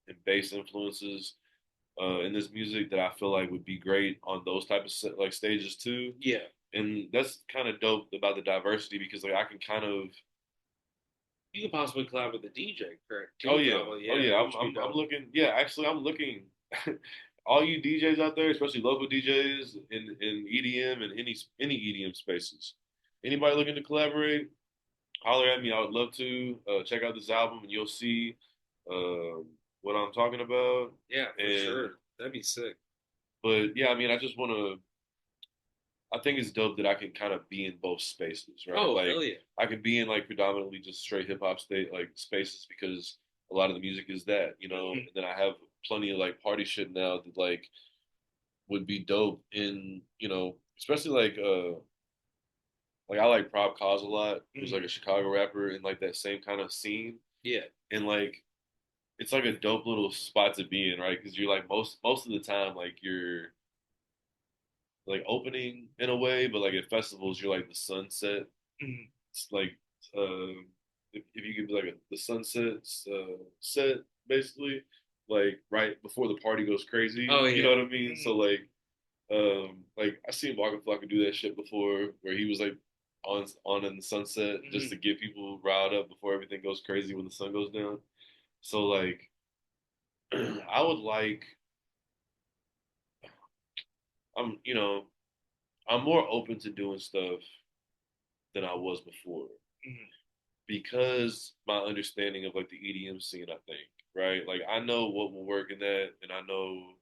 and bass influences in this music that I feel like would be great on those type of like stages too. Yeah. And that's kind of dope about the diversity because like I can kind of You could possibly collab with a DJ, correct? oh Too, yeah probably. oh Yeah, yeah which would be I'm dope. looking yeah actually I'm looking all you DJs out there, especially local DJs in EDM and any EDM spaces. Anybody looking to collaborate, holler at me. I would love to check out this album, and you'll see what I'm talking about. Yeah, for And sure. That'd be sick. but yeah, I mean, I just want to. I think it's dope that I can kind of be in both spaces, right? Oh, Like hell yeah. I could be in like predominantly just straight hip hop state like spaces because a lot of the music is that, you know. Hmm. And then I have plenty of like party shit now that like would be dope in, especially like I like Prob Cause a lot, who's like a Chicago rapper in like that same kind of scene. Yeah. And like it's like a dope little spot to be in, right? Because you're like most of the time like you're like opening in a way, but like at festivals you're like the sunset. Mhm. It's like if you give like the sunset set basically, like right before the party goes crazy. Oh You know yeah. what I mean? So like I seen Waka Flocka do that shit before, where he was like on in the sunset just to get people riled up before everything goes crazy when the sun goes down. So like I would like I'm I'm more open to doing stuff than I was before Mhm. because my understanding of like the EDM scene, I think, right? Like I know what will work in that, and I know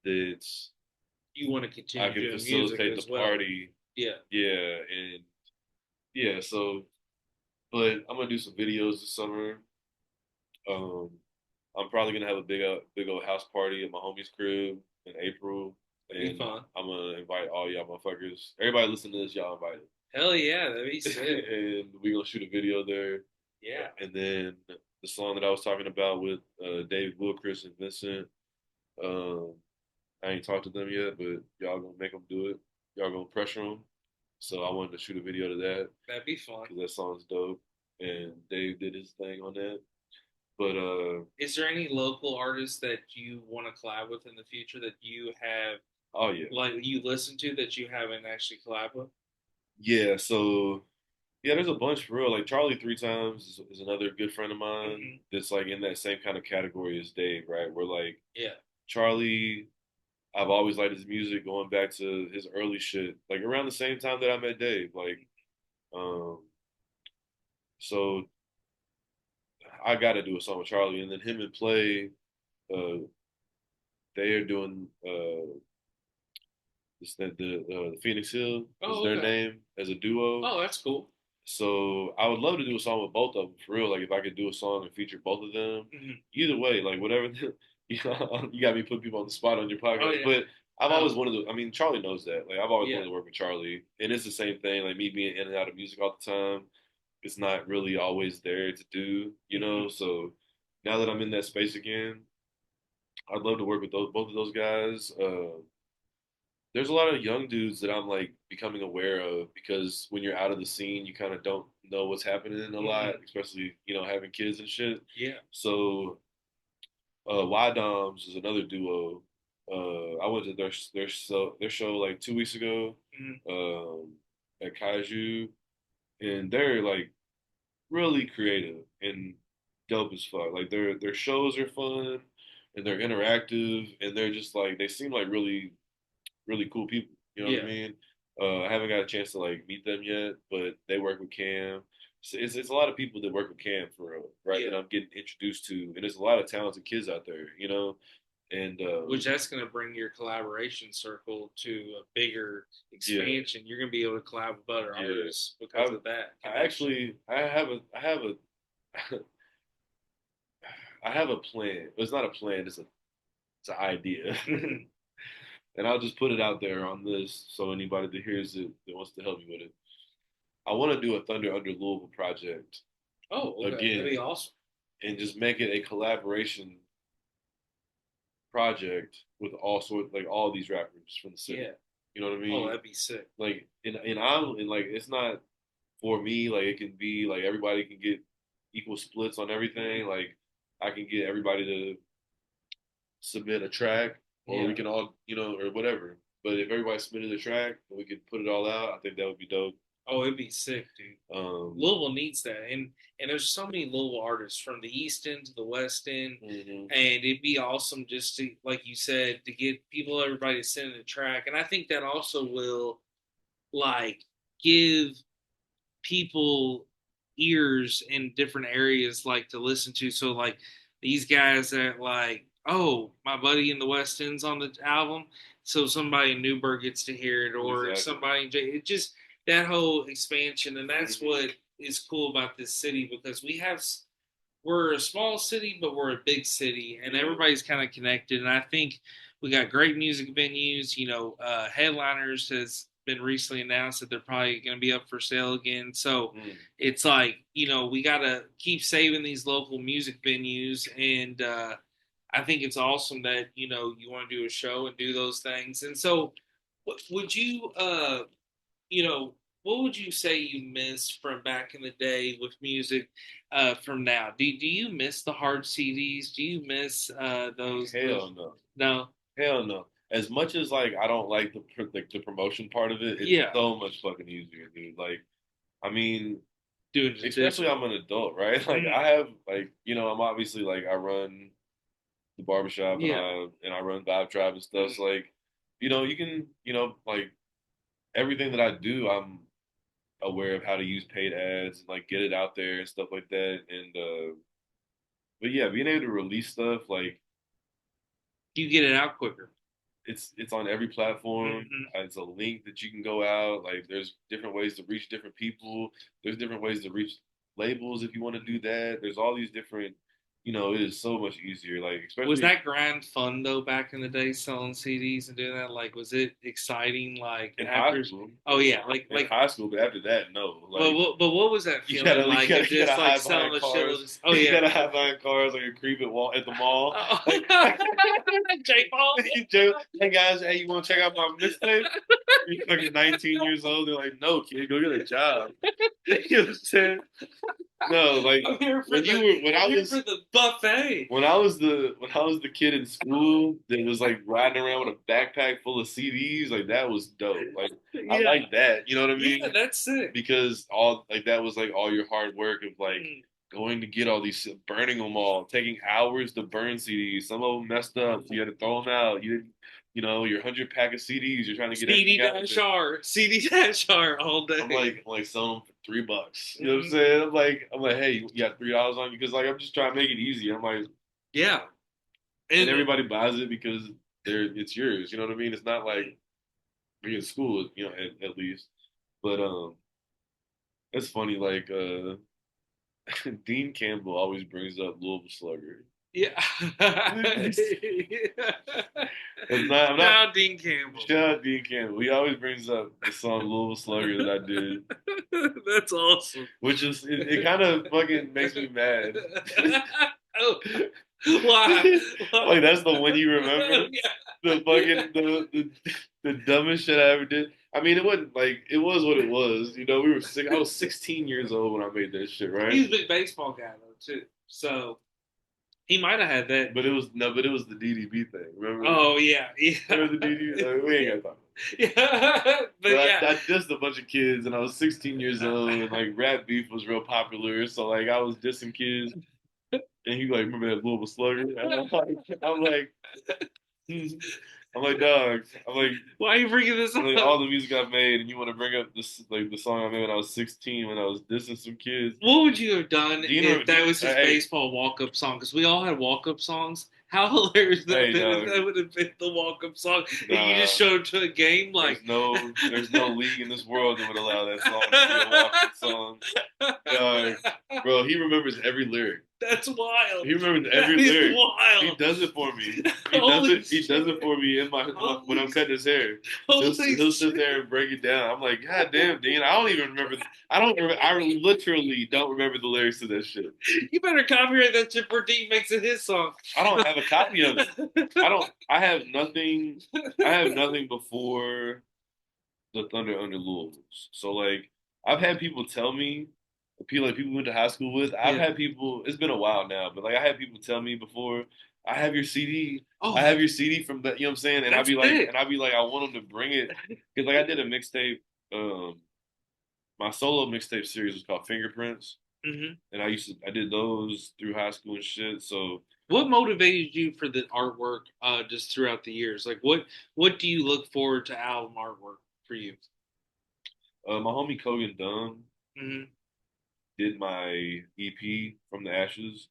that You want to I continue can doing music facilitate the as well. party. Yeah. Yeah, and yeah, so but I'm gonna do some videos this summer. Um, I'm probably gonna have a big old house party at my homie's crib in April, That'd be and fun. I'm gonna invite all y'all motherfuckers. Everybody listening to this, y'all invited. Hell yeah, that'd be sick. And we're gonna shoot a video there. Yeah. And then the song that I was talking about with David Wilkris and Vincent, um, I ain't talked to them yet, but y'all gonna make them do it. Y'all gonna pressure them. So I wanted to shoot a video to that That'd be fun. because that song's dope, and Dave did his thing on that. But Is there any local artists that you want to collab with in the future that you have, oh yeah, like, you listen to that you haven't actually collab with? yeah. So yeah, there's a bunch for real. Like Charlie Three Times is another good friend of mine Hmm. that's like in that same kind of category as Dave, right? Where like Yeah. Charlie, I've always liked his music going back to his early shit, like around the same time that I met Dave. Um, so I got to do a song with Charlie, and then him and Play, uh, they are doing the Phoenix Hill is Oh, their okay. name as a duo. Oh, that's cool. So I would love to do a song with both of them for real. Like if I could do a song and feature both of them, Hmm. either way, like whatever. You got me put people on the spot on your Oh podcast, yeah. but I've always No. wanted to. I mean, Charlie knows that. Like I've always Yeah. wanted to work with Charlie, and it's the same thing. Like me being in and out of music all the time, it's not really always there to do, you know. Hmm. So now that I'm in that space again, I'd love to work with those both of those guys. There's a lot of young dudes that I'm like becoming aware of because when you're out of the scene, you kind of don't know what's happening a lot, Hmm. especially having kids and shit. Yeah. So Y Doms is another duo. I went to their show like 2 weeks ago Hmm. um, at Kaiju, and they're like really creative and dope as fuck. Like their shows are fun and they're interactive and they're just like they seem like really cool people. You know what I Yeah. mean? I haven't got a chance to like meet them yet, but they work with Cam. So it's a lot of people that work with Cam for real, right? That Yeah. I'm getting introduced to, and there's a lot of talented kids out there, you know. And Which that's going to bring your collaboration circle to a bigger yeah, expansion. You're going to be able to collab with other yeah. artists because I of that I connection. actually I have a plan. It's not a plan. It's an idea. Hmm. And I'll just put it out there on this so anybody that hears it that wants to help me with it. I want to do a Thunder Under Louisville project Oh, okay. That'd again be awesome. and just make it a collaboration project with all sorts like all these rappers from the city. Yeah. You know what I Oh, mean? that'd be sick. Like and like it's not for me, like it can be like everybody can get equal splits on everything. Hmm. Like I can get everybody to submit a track or we Yeah. can all or whatever. But if everybody submitted a track and we could put it all out, I think that would be dope. Oh, it'd be sick, dude. Um, Louisville needs that, and there's so many Louisville artists from the East End to the West End, mhm. and it'd be awesome just to, like you said, to get people, everybody to send a track, and I think that also will like give people ears in different areas like to listen to. So like these guys that like, oh, my buddy in the West End's on the album, so somebody in Newburgh gets to hear it, or Exactly. somebody in it just that whole expansion, and that's Mhm. what is cool about this city because we have we're a small city, but we're a big city, and everybody's kind of connected. And I think we got great music venues. Headliners has been recently announced that they're probably going to be up for sale again. So Mm. it's like we got to keep saving these local music venues, and I think it's awesome that you want to do a show and do those things. And so, would you you know, what would you say you miss from back in the day with music from now? Do you miss the hard CDs? Do you miss those? Hell no. No, Hell no. As much as like I don't like the promotion part of it, it's yeah, so much fucking easier, dude. Like, I mean, doing it especially digital. I'm an adult, right? Like Mm, I have like, I'm obviously like I run the barbershop and yeah, I run Vibe Tribe and stuff. So like, you can, like everything that I do, I'm aware of how to use paid ads and like get it out there and stuff like that. And but yeah, being able to release stuff like you get it out quicker. it's on every platform. Hmm. It's a link that you can go out. Like there's different ways to reach different people. There's different ways to reach labels if you want to do that. There's all these different, it is so much easier. Like Was especially that grind fun though back in the day, selling CDs and doing that? Like, was it exciting? Like in high after, school. oh yeah, In high school, but after that, no. but Like what was that you feeling gotta, you like? Of gotta, you just gotta like hide selling behind a shitload cars. of, oh You yeah, gotta hide behind cars like a creep at the mall. oh. Like, J Paul. hey guys, hey, you want to check out my mixtape? You're fucking 19 years old. They're like, no, kid, go get a job. You know what I'm saying? No, like I'm here for when you were when I'm I here was for the buffet. when I was the kid in school that was like riding around with a backpack full of CDs, like that was dope. Like I Yeah, like that. You know what I yeah, mean? that's sick. Because all like that was like all your hard work of like Mm. going to get all these burning them all, taking hours to burn CDs. Some of them messed up, so you had to throw them out. You didn't, your 100 pack of CDs. You're trying to get CD everything out of dash it. R, CD dash R all day. I'm like selling them for $3. You know what I'm Mhm. saying? I'm like, hey, you got $3 on you because like I'm just trying to make it easy. I'm like, Yeah, and and everybody buys it because it's yours. You know what I mean? It's not like being in school, at least. But it's funny. Like Dean Campbell always brings up Louisville Slugger. yeah. It's not. I'm Shout not. out Dean Campbell. Shout out Dean Campbell. He always brings up the song Louisville Slugger that I did, That's awesome. which is it kind of fucking makes me mad. Oh, why? Why? Like that's the one you remember. Yeah. The fucking the dumbest shit I ever did. I mean, it wasn't like it was what it was. We were sick. I was 16 years old when I made that shit, He right? was a big baseball guy though too, so he might have had that. But it was no, but it was the DDB thing. Remember? Oh yeah, yeah, Remember the DDB? We ain't yeah, gotta talk about yeah. but But yeah, I dissed a bunch of kids, and I was 16 years old, and like rap beef was real popular. So like I was dissing kids, and he like remember that Louisville Slugger? And I'm like, dog. why are you bringing this I'm like up? all the music I've made, and you want to bring up this like the song I made when I was 16 when I was dissing some kids. What would you have done if that was his Hey, baseball walk-up song? Because we all had walk-up songs. How hilarious would that have hey, been if dog. that would have been the walk-up song, and you just Nah, showed up to a game like. there's no league in this world that would allow that song to be a walk-up song. Dog, bro, he remembers every lyric. That's wild. He remembers That every is lyric. He wild. does it for me. Holy He does it shit. for me when I'm Holy, cutting his hair. He'll holy he'll sit shit. there and break it down. I'm like, God damn, Dean, I don't even remember. I don't. I literally don't remember the lyrics to that shit. You better copyright that shit for Dean makes it his song. I don't have a copy of it. I don't. I have nothing. I have nothing before the Thunder under Louisville. So like, I've had people tell me, people we went to high school with. I've Yeah. had people. It's been a while now, but like I had people tell me before. I have your CD. Oh, I have your CD from the. You know what I'm saying? And that's big. I'd be like, I want them to bring it because like I did a mixtape. Um, my solo mixtape series was called Fingerprints, Hmm. and I did those through high school and shit. So What motivated you for the artwork just throughout the years? Like what do you look forward to album artwork for you? my homie Kogan Dunn Hmm. did my EP from the Ashes.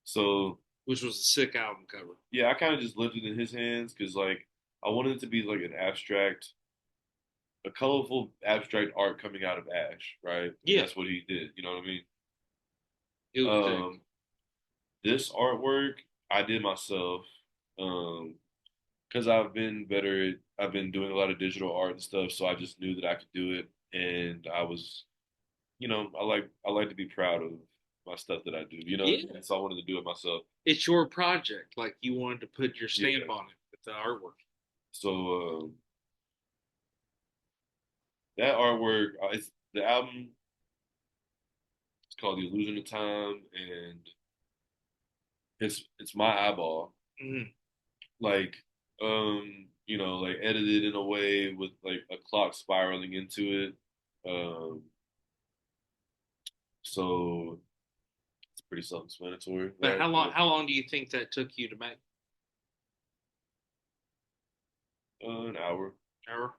So Which was a sick album cover. yeah, I kind of just left it in his hands because like I wanted it to be like a colorful abstract art coming out of ash, right? And Yeah, that's what he did. You know what I mean? it was big. Um, This artwork I did myself. Um, because I've been doing a lot of digital art and stuff, so I just knew that I could do it, and I was, I like to be proud of my stuff that I do, Yeah, and so I wanted to do it myself. it's your project. Like you wanted to put your Yeah. stamp on it with the artwork. So that artwork, it's the album. It's called The Illusion of Time, and it's my eyeball, Mm. like like edited in a way with like a clock spiraling into it. Um, so it's pretty self-explanatory, But right? how long do you think that took you to make? An hour. Hour?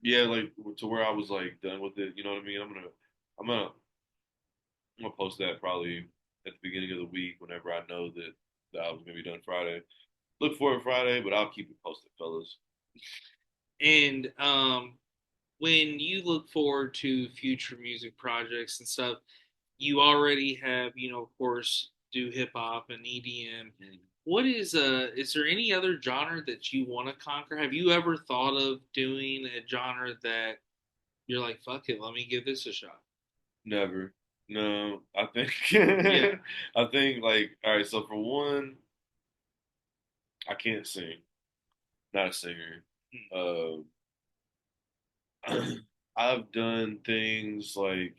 Yeah, like to where I was like done with it. You know what I mean? I'm gonna, I'm gonna post that probably at the beginning of the week whenever I know that the album's gonna be done Friday. Look for it Friday, but I'll keep it posted, fellas. And when you look forward to future music projects and stuff, you already have, of course, do hip hop and EDM. What is there any other genre that you want to conquer? Have you ever thought of doing a genre that you're like, fuck it, let me give this a shot? Never. No, I think Yeah. I think like all right. So for one, I can't sing. Not a singer. Uh, I've done things like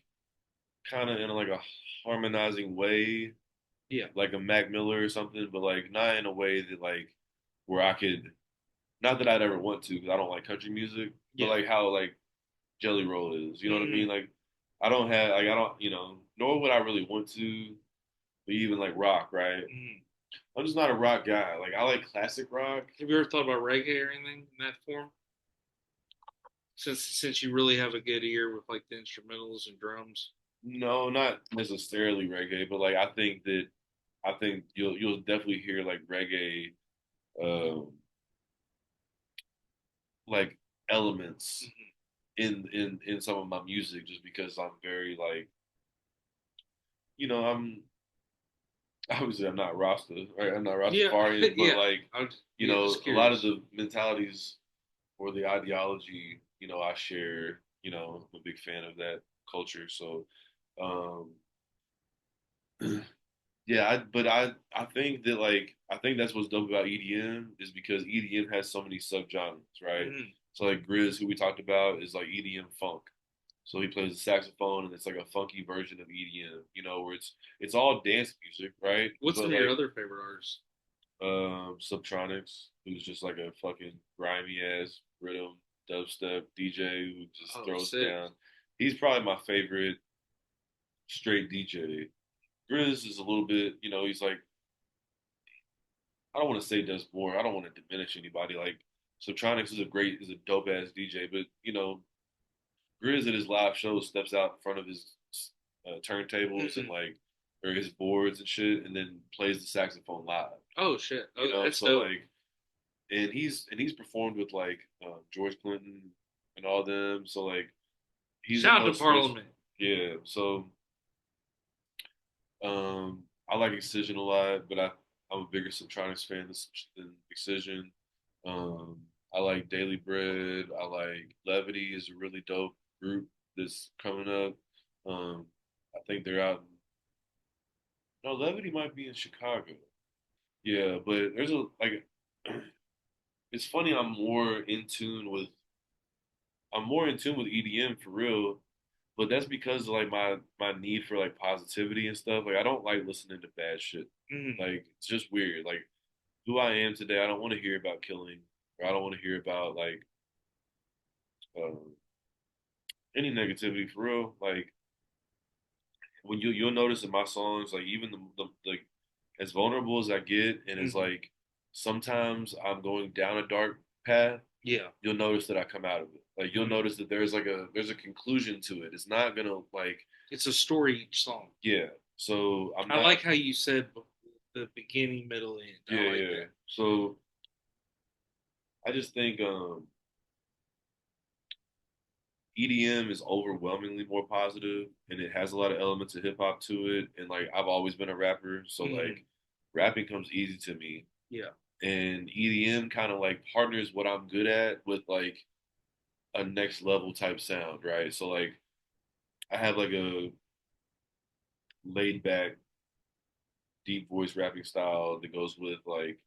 kind of in like a harmonizing way, Yeah. like a Mac Miller or something, but like not in a way that like where I could. Not that I'd ever want to, because I don't like country music, but Yeah. like how like Jelly Roll is. You know what I Mm-hmm. mean? Like I don't nor would I really want to, but even like rock, right? Mm-hmm. I'm just not a rock guy. Like I like classic rock. Have you ever thought about reggae or anything in that form? Since you really have a good ear with like the instrumentals and drums. No, not necessarily reggae, but like I think you'll definitely hear like reggae um like elements Mm-hmm. in some of my music just because I'm very like I'm obviously I'm not Rasta, right? I'm not Yeah, Rastafarian, but yeah. like, Yeah, just a lot of curious. the mentalities or the ideology, I share, I'm a big fan of that culture. So, um, yeah, I think that like, I think that's what's dope about EDM is because EDM has so many subgenres, right? Mm-hmm. So like Grizz, who we talked about, is like EDM funk. So he plays the saxophone, and it's like a funky version of EDM, where it's all dance music, right? What's But some of your like other favorite artists? Subtronics, who's just like a fucking grimy ass rhythm dubstep DJ who just Oh, throws sick. down. He's probably my favorite straight DJ. Grizz is a little bit, he's like I don't want to say does more. I don't want to diminish anybody. Like Subtronics is a dope ass DJ, but Grizz at his live shows steps out in front of his turntables and Mm-hmm. like or his boards and shit, and then plays the saxophone live. Oh shit. Oh, that's So dope. like and he's performed with like George Clinton and all them. So like he's Shout out to illustrious. Parliament. Yeah. So I like Excision a lot, but I'm a bigger Subtronics fan than Excision. Um, I like Daily Bread. I like Levity is a really dope group that's coming up. I think they're out. No, Levity might be in Chicago. Yeah, but there's a like. It's funny. I'm more in tune with EDM for real, but that's because of, like my need for like positivity and stuff. Like I don't like listening to bad shit. Mm-hmm. Like it's just weird. Like who I am today, I don't want to hear about killing, or I don't want to hear about like um, any negativity for real. Like when you'll notice in my songs, like even the like as vulnerable as I get, and as Mm-hmm. like sometimes I'm going down a dark path, Yeah. you'll notice that I come out of it. Like you'll Mm-hmm. notice that there's a conclusion to it. It's not gonna like It's a story each song. yeah. So I'm I not like how you said the beginning, middle, end. I yeah like yeah. that. So I just think EDM is overwhelmingly more positive, and it has a lot of elements of hip hop to it. And like I've always been a rapper, so Mm, like rapping comes easy to me. yeah. And EDM kind of like partners what I'm good at with like a next level type sound, right? So like I have like a laid back, deep voice rapping style that goes with like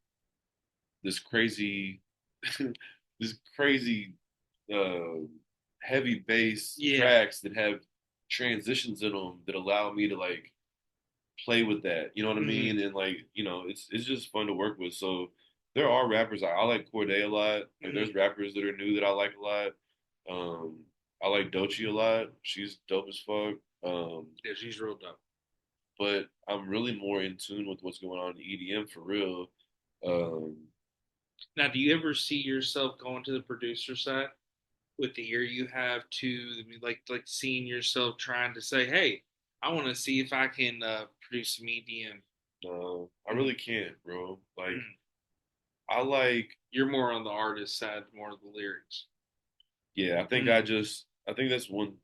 this crazy, this crazy uh, heavy bass Yeah. tracks that have transitions in them that allow me to like play with that. You know what I Mm, mean? And like it's just fun to work with. So there are rappers I like Corday a lot. Like mm. there's rappers that are new that I like a lot. Um, I like Doechii a lot. She's dope as fuck. Yeah, she's real dope. But I'm really more in tune with what's going on in EDM for real. Um, Now, do you ever see yourself going to the producer side with the ear you have to like seeing yourself trying to say, "Hey, I want to see if I can produce some EDM." I Mm, really can't, bro. Like mm. I like, You're more on the artist side, more of the lyrics. yeah. Mm, I think that's one.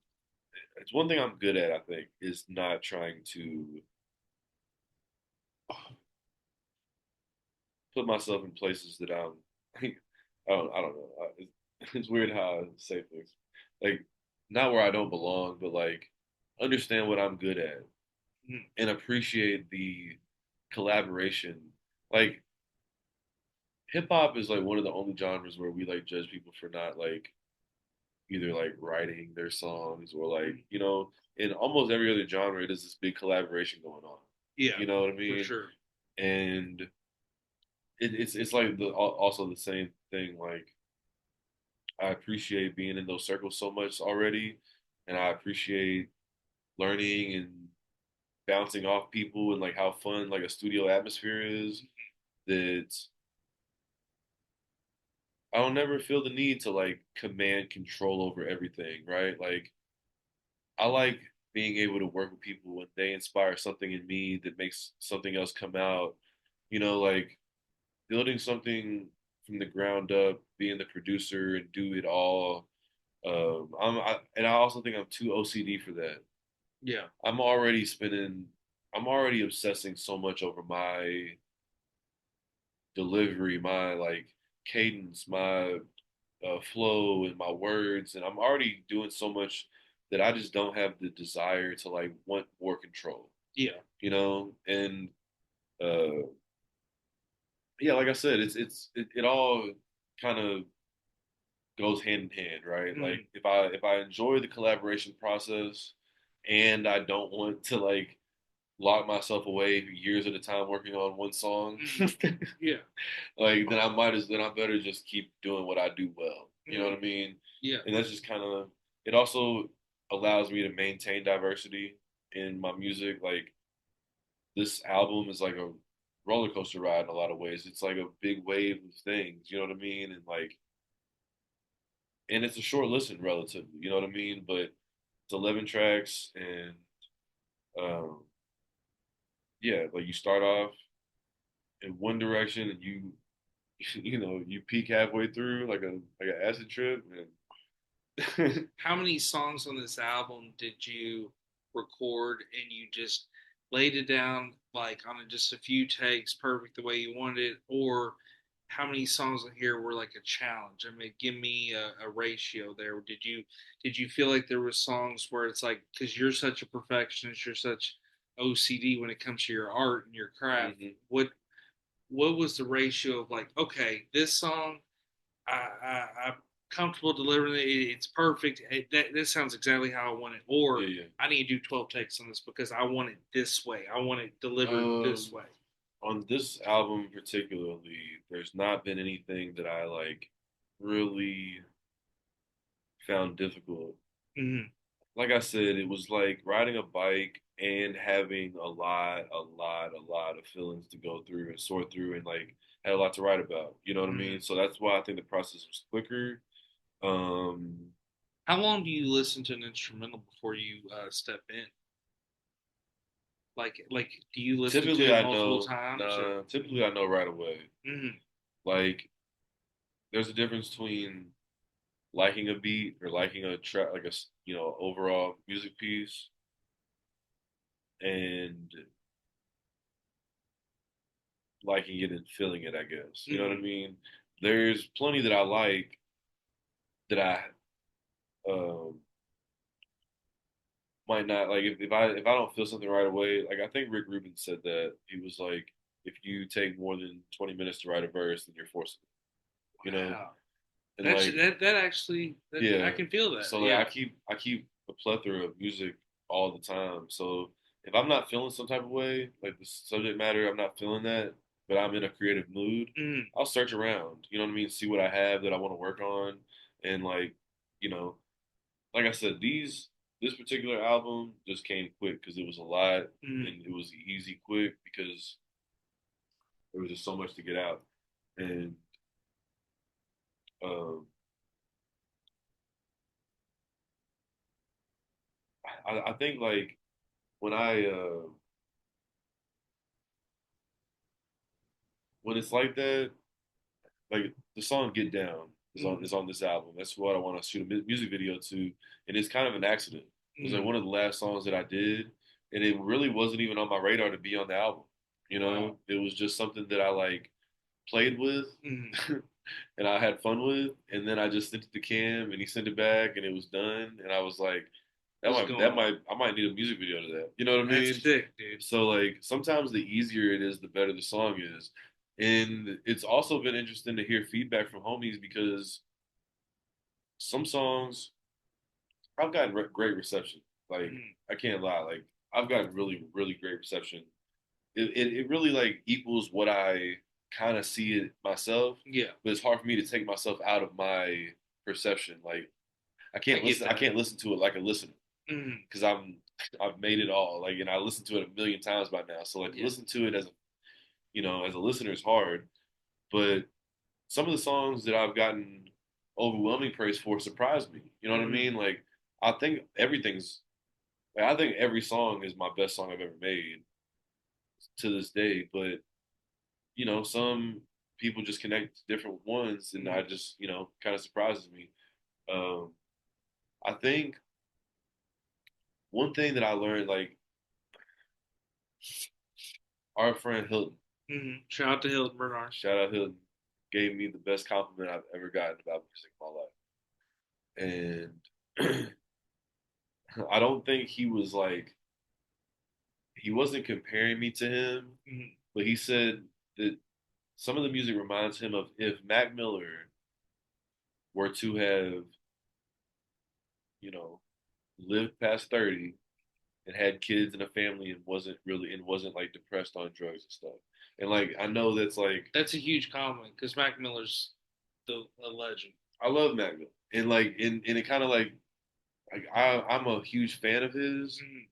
It's one thing I'm good at. I think is not trying to put myself in places that I'm. I don't know. It's weird how I say things. Like not where I don't belong, but like understand what I'm good at mm, and appreciate the collaboration. Like hip hop is like one of the only genres where we like judge people for not like either like writing their songs or like mm. in almost every other genre there's this big collaboration going on. Yeah, You know what I for mean? sure. And it's like also the same thing. Like I appreciate being in those circles so much already, and I appreciate learning and bouncing off people and like how fun like a studio atmosphere is. That I don't never feel the need to like command control over everything, right? Like I like being able to work with people when they inspire something in me that makes something else come out. Like building something from the ground up, being the producer and do it all. And I also think I'm too OCD for that. Yeah. I'm already spending, I'm already obsessing so much over my delivery, my like cadence, my flow, and my words, and I'm already doing so much that I just don't have the desire to like want more control, Yeah. And uh, yeah, like I said, it all kind of goes hand in hand, right? Like Mm, if I enjoy the collaboration process and I don't want to like lock myself away for years at a time working on one song, mm. Yeah. like then I better just keep doing what I do well. You know Mm, what I mean? yeah. And that's just kind of it also allows me to maintain diversity in my music. Like this album is like a roller coaster ride in a lot of ways. It's like a big wave of things, you know what I mean? And it's a short listen relatively, you know what I mean? But it's 11 tracks and um yeah, like you start off in one direction and you you peak halfway through like an acid trip and How many songs on this album did you record and you just laid it down like on just a few takes, perfect the way you wanted it, or how many songs on here were like a challenge? I mean, give me a ratio there. Did you feel like there were songs where it's like because you're such a perfectionist, you're such OCD when it comes to your art and your craft. Mhm. What was the ratio of like, okay, this song I'm comfortable delivering it. It's perfect. This sounds exactly how I want it. Or Yeah, yeah. I need to do 12 takes on this because I want it this way. I want it delivered this Um, way. on this album particularly, there's not been anything that I like really found difficult. Mm-hmm. Like I said, it was like riding a bike and having a lot of feelings to go through and sort through and like had a lot to write about. You know what I Mm-hmm. mean? So that's why I think the process was quicker. Um, How long do you listen to an instrumental before you step in? Like, do you listen to typically it I multiple know, times or? nah, typically I know right away. Mm-hmm. Like there's a difference between liking a beat or liking a track, like overall music piece, and liking it and feeling it, I guess. You know what I Mm-hmm. mean? There's plenty that I like that I um, might not like if I don't feel something right away. Like I think Rick Rubin said that he was like, if you take more than 20 minutes to write a verse, then you're forcing it. Wow. And like That actually I yeah, can feel that. so like Yeah. I keep a plethora of music all the time. So if I'm not feeling some type of way, like the subject matter, I'm not feeling that, but I'm in a creative mood, Mm. I'll search around. You know what I mean? See what I have that I want to work on, and like you know, like I said, this particular album just came quick because it was a lot Mm. and it was easy, quick because there was just so much to get out, and um, I think like when I when it's like that, like the song "Get Down" Mm. is on this album. That's what I want to shoot a music video to, and it's kind of an accident. It was like Mm. one of the last songs that I did, and it really wasn't even on my radar to be on the album. Wow. It was just something that I like played with, Mm. and I had fun with, and then I just sent it to Cam, and he sent it back, and it was done, and I was like, What's going on? I might need a music video to that. You know what I That's mean? sick, dude. So like sometimes the easier it is, the better the song is. And it's also been interesting to hear feedback from homies because some songs I've gotten great reception. Like Mm. I can't lie, like I've gotten really really great reception. It really like equals what I kind of see it myself, Yeah. but it's hard for me to take myself out of my perception. Like I get I that. can't listen to it like a listener Mm. because I've made it all like, and I listened to it a million times by now. So like Yeah. listen to it as as a listener is hard, but some of the songs that I've gotten overwhelming praise for surprised me. You know what I Mm. mean? Like I think everything's I think every song is my best song I've ever made to this day, but some people just connect to different ones, and I Mm. just, kind of surprises me. Um, I think one thing that I learned, like our friend Hilton, Mm. Shout out to Hilton Bernard. shout out Hilton, gave me the best compliment I've ever gotten about music in my life, and I don't think he wasn't comparing me to him, Mm. but he said that some of the music reminds him of if Mac Miller were to have, you know, lived past 30 and had kids and a family and wasn't like depressed on drugs and stuff. And like I know that's like That's a huge compliment because Mac Miller's a legend. I love Mac Miller. And like and it kind of like I'm a huge fan of his, Mm.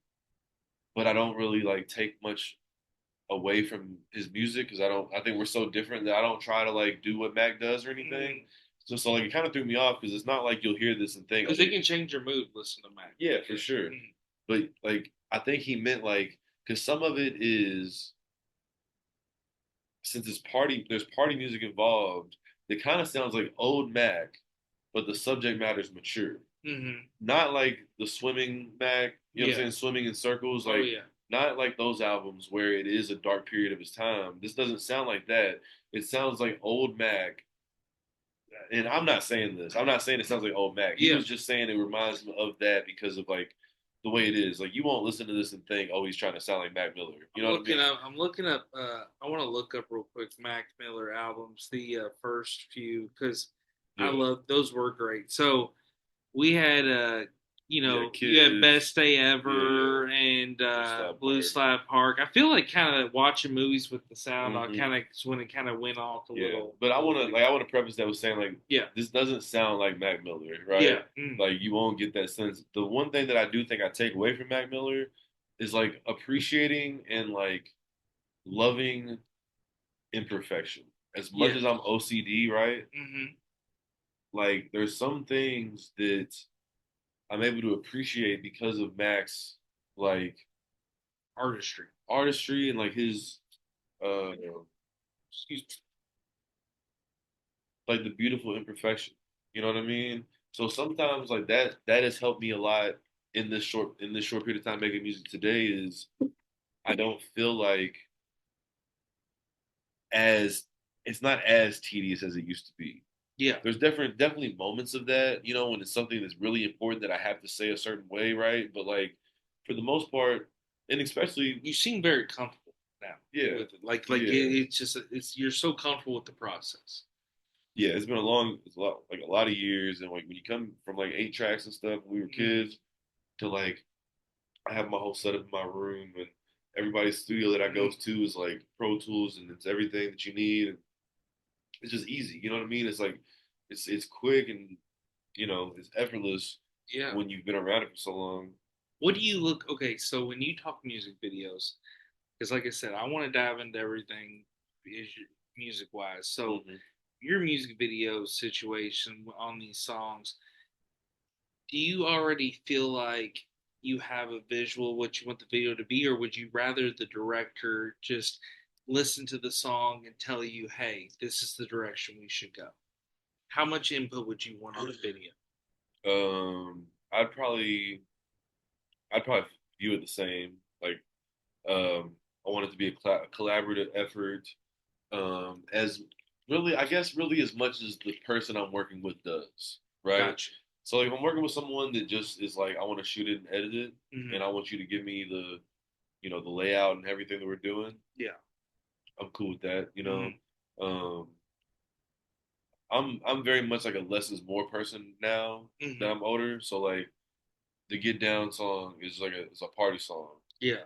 but I don't really like take much away from his music because I think we're so different that I don't try to like do what Mac does or anything. Mm. So like it kind of threw me off because it's not like you'll hear this and think, Because it can change your mood. Listen to Mac. yeah, for sure. Mm. But like I think he meant like because some of it is since there's party music involved, it kind of sounds like old Mac, but the subject matter is mature. Mm-hmm. Not like the swimming Mac, you know what I'm Yeah. saying, swimming in circles, Oh like yeah. not like those albums where it is a dark period of his time. This doesn't sound like that. It sounds like old Mac. And I'm not saying this. I'm not saying it sounds like old Mac. He Yeah. was just saying it reminds him of that because of like the way it is. Like you won't listen to this and think, oh, he's trying to sound like Mac Miller. You know what I mean? I'm looking up. I want to look up real quick Mac Miller albums, the first few, because I Yeah. love those were great. So we had Yeah, you had kids. Best Day Yeah. Ever and Blue Slab Blue Park. Slab Park. I feel like kind of watching movies with the sound. I Hmm. kind of when it kind of went off Yeah, but I want to preface that with saying like yeah, this doesn't sound like Mac Miller, right? yeah, mm, Like you won't get that sense. The one thing that I do think I take away from Mac Miller is like appreciating and like loving imperfection. As much yeah, as I'm OCD, right? mm-hmm. Like there's some things that I'm able to appreciate because of Mac's like Artistry. artistry and like his uh excuse me, like the beautiful imperfection. You know what I mean? So sometimes like that has helped me a lot in this short period of time making music today is I don't feel like as it's not as tedious as it used to be. Yeah. There's definitely moments of that, you know, when it's something that's really important that I have to say a certain way, right? But like for the most part, and especially You seem very comfortable now yeah, with it. Like yeah, it's just it's you're so comfortable with the process. yeah, it's a lot like a lot of years, and like when you come from like 8 tracks and stuff when we were Mm, kids to like I have my whole setup in my room, and everybody's studio that I go mm, to is like Pro Tools, and it's everything that you need, and it's just easy. You know what I mean? It's like it's quick and you know it's effortless yeah. when you've been around it for so long. What do you look? Okay, so when you talk music videos, because like I said, I want to dive into everything music wise. So Hmm. your music video situation on these songs, do you already feel like you have a visual what you want the video to be, or would you rather the director just listen to the song and tell you, hey, this is the direction we should go? How much input would you want on a video? Um, I'd probably I'd probably view it the same. Like I want it to be a collaborative effort. As really, I guess, really as much as the person I'm working with does, right? Gotcha. So like, if I'm working with someone that just is like, I want to shoot it and edit it, Mm-hmm. and I want you to give me the, you know, the layout and everything that we're doing, Yeah. I'm cool with that. You know, Mm-hmm. um, I'm very much like a less is more person now that Mm-hmm. I'm older. So like, the Get Down song is like it's a party song. Yeah.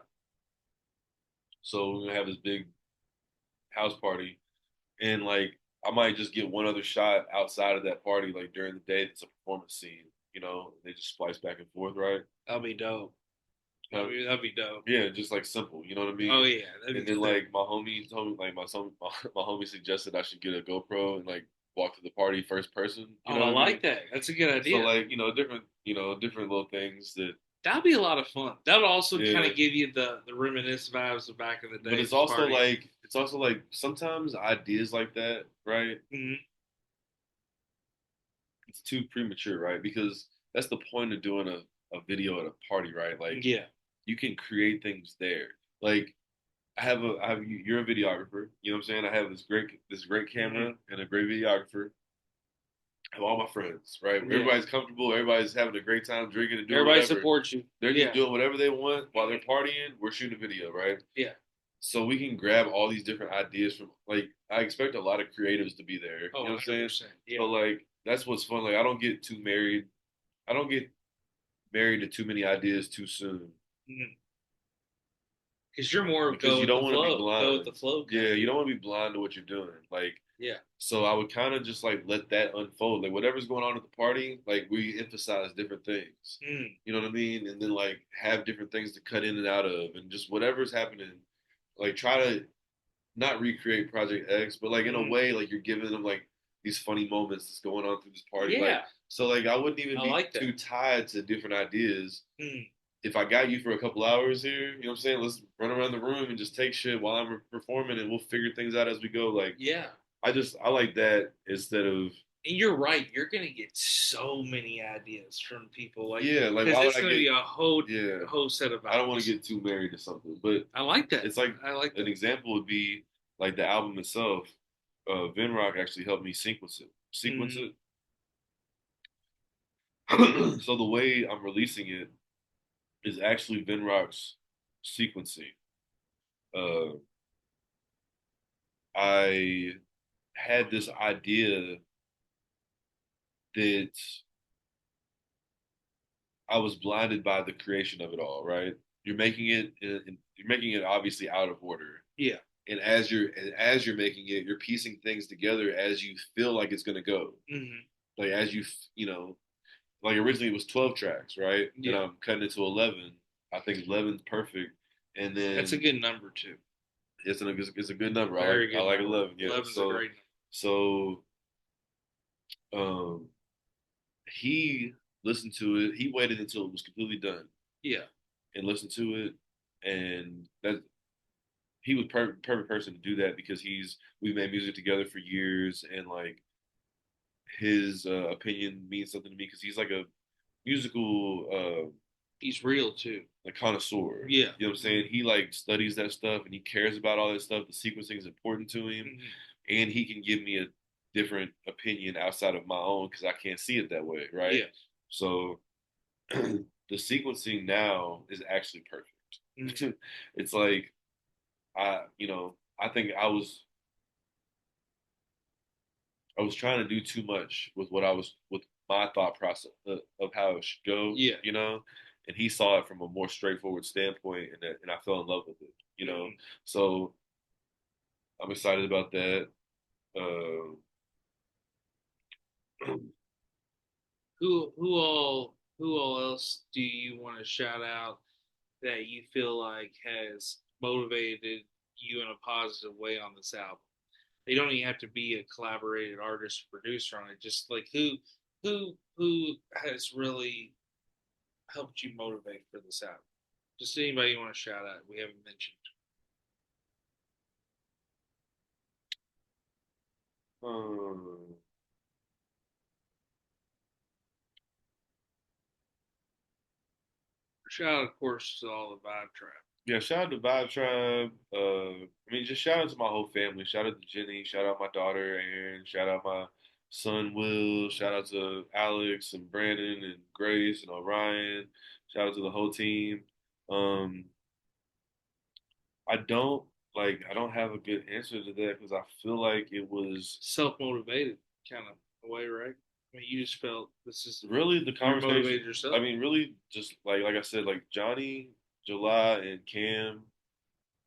So we're gonna have this big house party, and like I might just get one other shot outside of that party, like during the day. It's a performance scene, you know. They just splice back and forth, right? That'll be dope. Uh, That'd be dope. yeah, just like simple, you know what I mean? Oh yeah, that'd And be then sick. like my homie told me, like my son, my homie suggested I should get a GoPro and like walk to the party first person. You Oh, know I what I mean? like that. That's a good So idea. like different little things that That'd be a lot of fun. That'll also kind yeah. of give you the reminisce vibes of back in the But day, just partying. it's also like sometimes ideas like that, right? Hmm. It's too premature, right? Because that's the point of doing a video at a party, right? Like Yeah. you can create things there. Like I have you're a videographer, you know what I'm saying? I have this great Hmm. camera and a great videographer. I have all my friends, right? Yeah. Everybody's comfortable, everybody's having a great time drinking and doing Everybody whatever. supports you. They're just Yeah. doing whatever they want while they're Hmm. partying. We're shooting a video, right? Yeah. So we can grab all these different ideas from like I expect a lot of creatives to be there. You Oh, know what I'm saying? 100%. So Yeah. like that's what's fun. Like I don't get too married. I don't get married to too many ideas too soon Hmm. Because you're more of because you don't want to be go with blind. the flow kind Yeah, of you don't dude. want to be blind to what you're doing. Like Yeah. so I would kind of just like let that unfold. Like whatever's going on at the party, like we emphasize different things. Mm. You know what I mean? And then like have different things to cut in and out of and just whatever's happening, like try to not recreate Project X, but like in a Mm. way, like you're giving them like these funny moments that's going on through this party. Like Yeah. so like I wouldn't even I be like too that. tied to different ideas. Mm. If I got you for a couple hours here, you know what I'm saying? Let's run around the room and just take shit while I'm performing and we'll figure things out as we go. Like Yeah. I like that instead of And you're right. You're gonna get so many ideas from people, like yeah, like because why would it's I gonna get be a yeah. whole set of I don't want vibes. to get too married to something. But I like that. it's like I like an that. example would be like the album itself. Vinrock actually helped me sequence Mm. it. So the way I'm releasing it is actually Vinrock's sequencing. Uh, I had this idea that I was blinded by the creation of it all. Right? You're making it obviously out of order, Yeah. and as you're making it, you're piecing things together as you feel like it's gonna go. Hmm. Like as you know, like originally it was 12 tracks, right? And Yeah. I'm cutting it to 11. I think 11's perfect, and That's a then good number too. it's a good number. Very I good like number. 11. Yeah. 11's a great number. So um he listened to it. He waited until it was completely done Yeah. and listened to it, and that he was perfect person to do that because we made music together for years, and like his opinion means something to me because he's like a musical He's real too. like connoisseur. Yeah. You know what I'm saying? He like studies that stuff and he cares about all that stuff. The sequencing is important to him, and he can give me a different opinion outside of my own because I can't see it that way, right? Yeah. So the sequencing now is actually perfect. It's like I think I was trying to do too much with what I was with my thought process of how it should go. Yeah. And he saw it from a more straightforward standpoint, and I fell in love with it. So I'm excited about that. Uh, Who all else do you want to shout out that you feel like has motivated you in a positive way on this album? They don't even have to be a collaborated artist or producer on it. Just like who has really helped you motivate for this album? Just anybody you want to shout out we haven't mentioned. um, Shout out, of course, to all the Vibe Trap. yeah, shout out to Vibe Tribe. I mean, just shout out to my whole family. Shout out to Jenny. Shout out my daughter Aaron. Shout out my son Will. Shout out to Alex and Brandon and Grace and Orion. Shout out to the whole team. Um, I don't have a good answer to that because I feel like it was Self motivated kind of way, right? I mean, you just felt this is really the you're conversation. motivated yourself. I mean, really just like I said, like Johnny, July, and Cam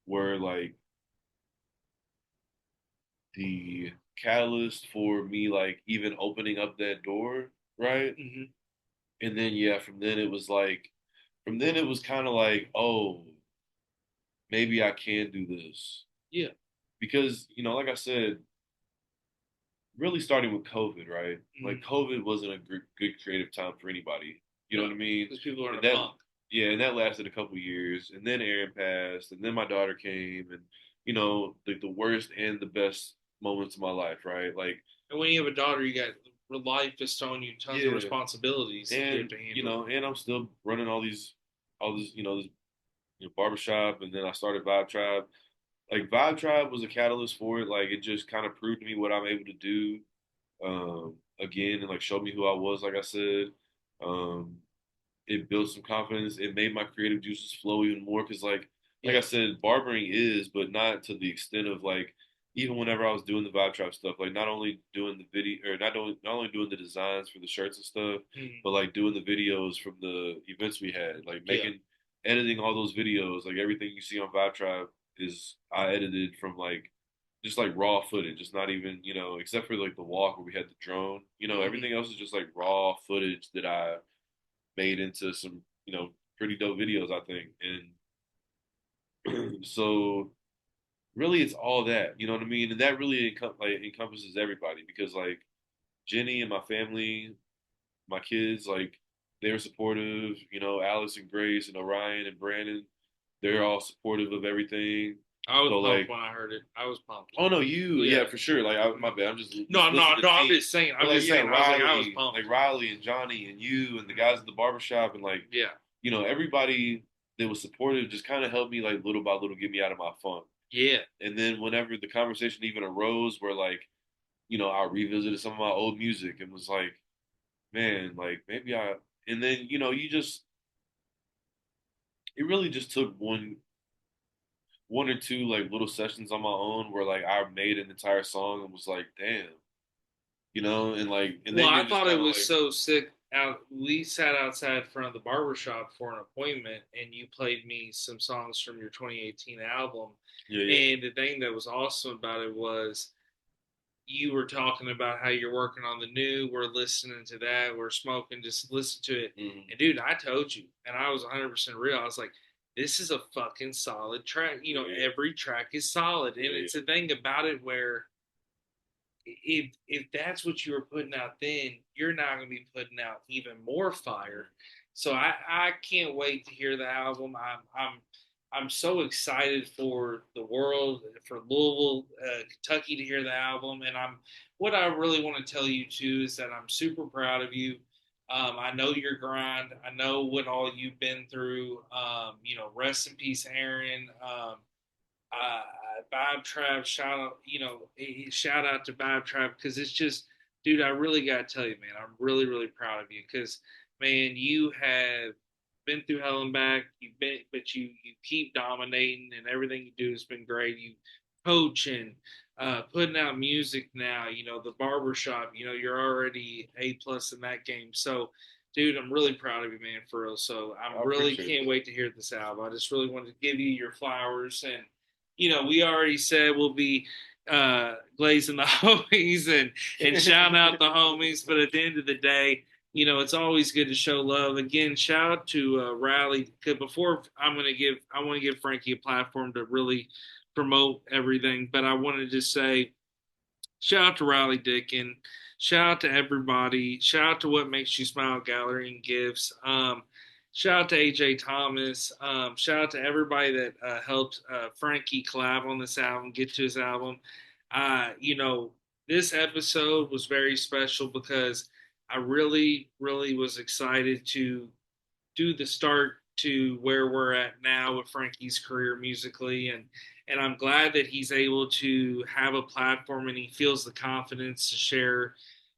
were like the catalyst for me like even opening up that door, right? And then yeah, from then it was kind of like, oh, maybe I can do this. Yeah. Because, like I said, really starting with COVID, right? Like COVID wasn't a good creative time for anybody. You know what I mean? Because people are in And a that funk. yeah, and that lasted a couple years, and then Aaron passed, and then my daughter came, and the worst and the best moments of my life, right? Like, And when you have a daughter, you got life is throwing you tons of yeah, responsibilities that you have and to handle. and I'm still running all this, this barbershop, and then I started Vibe Tribe. Like Vibe Tribe was a catalyst for it. Like it just kind of proved to me what I'm able to do again, and like showed me who I was. Like I said, um, it built some confidence. It made my creative juices flow even more because like I said, barbering is, but not to the extent of like even whenever I was doing the Vibe Trap stuff, like not only doing the video or not only doing the designs for the shirts and stuff, but like doing the videos from the events we had, like making editing all those videos, like everything you see on Vibe Tribe is I edited from like just like raw footage. It's not even, except for like the walk where we had the drone, everything else is just like raw footage that I made into some, pretty dope videos, I think. And so really it's all that, you know what I mean? And that really encompasses everybody because like Jenny and my family, my kids, like they're supportive, Alice and Grace and Orion and Brandon, they're all supportive of everything. I was So pumped like, when I heard it. I was pumped. oh no, yeah, for sure. Like, my bad. I'm just No, I'm listening not. to No, I'm T. just saying. But I'm like, just yeah, saying. I was Riley, pumped. like Riley and Johnny and you and the guys at the barbershop and like, Yeah. Everybody that was supportive just kind of helped me like little by little get me out of my funk. Yeah. And then whenever the conversation even arose, where like, I revisited some of my old music and was like, man, like maybe and then it really just took one or two like little sessions on my own where like I made an entire song and was like, damn, and Well, then you're I just thought it kind of was like, so sick. We sat outside in front of the barber shop for an appointment, and you played me some songs from your 2018 album. yeah, yeah, And the thing that was awesome about it was you were talking about how you're working on the new. We're listening to that. We're smoking. Just listen to it. And dude, I told you, and I was 100% real. I was like, this is a fucking solid track. Every track is solid, and it's a thing about it where if that's what you were putting out then, you're not going to be putting out even more fire. So I can't wait to hear the album. I'm so excited for the world, for Louisville, Kentucky to hear the album. And what I really want to tell you too is that I'm super proud of you. I know your grind. I know what all you've been through. Rest in peace, Aaron. Uh, Vibe Trap, shout out to Vibe Trap because it's just, dude, I really got to tell you, man, I'm really, really proud of you because, man, you have been through hell and back. But you keep dominating, and everything you do has been great. You coach and putting out music now. The barbershop. You're already A+ in that game. So, dude, I'm really proud of you, man, for real. So I really appreciate can't it. wait to hear this album. I just really wanted to give you your flowers, and we already said we'll be glazing the homies and shouting out the homies. But at the end of the day, it's always good to show love. Again, shout out to Riley. Because before I want to give Frankie a platform to really promote everything. But I wanted to say shout out to Riley Dickin. Shout out to everybody. Shout out to What Makes You Smile Gallery and Gifts. Shout out to AJ Thomas. Shout out to everybody that helped Frankie collab on this album, get to his album. This episode was very special because I really, really was excited to do the start to where we're at now with Frankie's career musically, and I'm glad that he's able to have a platform and he feels the confidence to share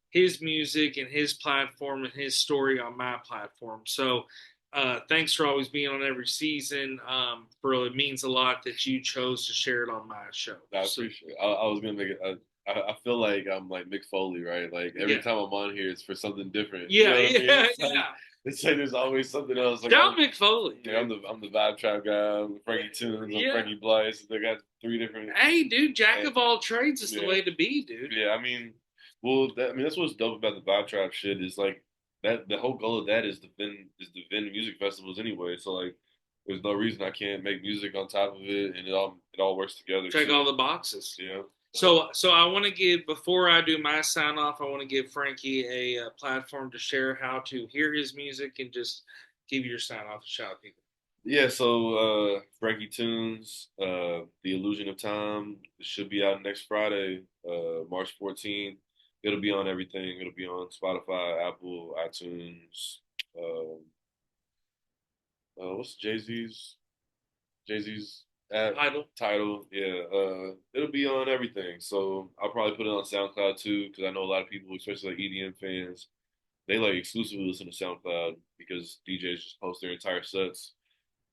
his music and his platform and his story on my platform. So thanks for always being on every season. Bro, it means a lot that you chose to share it on my show. I So, appreciate it. I was gonna make it. I feel like I'm like Mick Foley, right? Like every yeah. time I'm on here, it's for something different. You Yeah, know what I mean? yeah, Like, yeah. it's like there's always something else. Like John McFoley. yeah, I'm the vibe trap guy. I'm Frankie Tunez. I'm Yeah. Frankie Blice. They got three different. Hey, dude, jack And, of all trades is the yeah, way to be, dude. yeah. I mean, well, that's what's dope about the vibe trap shit is like that. The whole goal of that is to vend music festivals anyway. So like, there's no reason I can't make music on top of it, and it all works together. Check So all the boxes. yeah. So I want to give before I do my sign off, I want to give Frankie a platform to share how to hear his music and just give your sign off and shout out people. Yeah, so Frankie Tunes, The Illusion of Time, it should be out next Friday, March 14th. It'll be on everything. It'll be on Spotify, Apple, iTunes. Um, what's Jay-Z's app? Idol. Title. Yeah, it'll be on everything. So I'll probably put it on SoundCloud too, because I know a lot of people, especially like EDM fans, they like exclusively listen to SoundCloud because DJs just post their entire sets,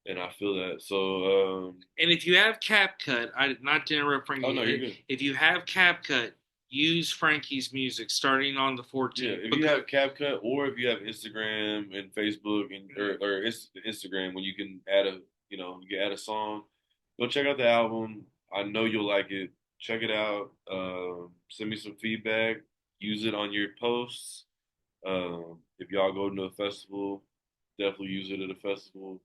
and I feel that. So, And if you have CapCut, not to interrupt oh Frankie, no, you're good. if you have CapCut, use Frankie's music starting on the Yeah, 14th. if you have CapCut or if you have Instagram and Facebook and or Instagram, when you can add you can add a song, go check out the album. I know you'll like it. Check it out. Send me some feedback. Use it on your posts. If y'all go to a festival, definitely use it at a festival.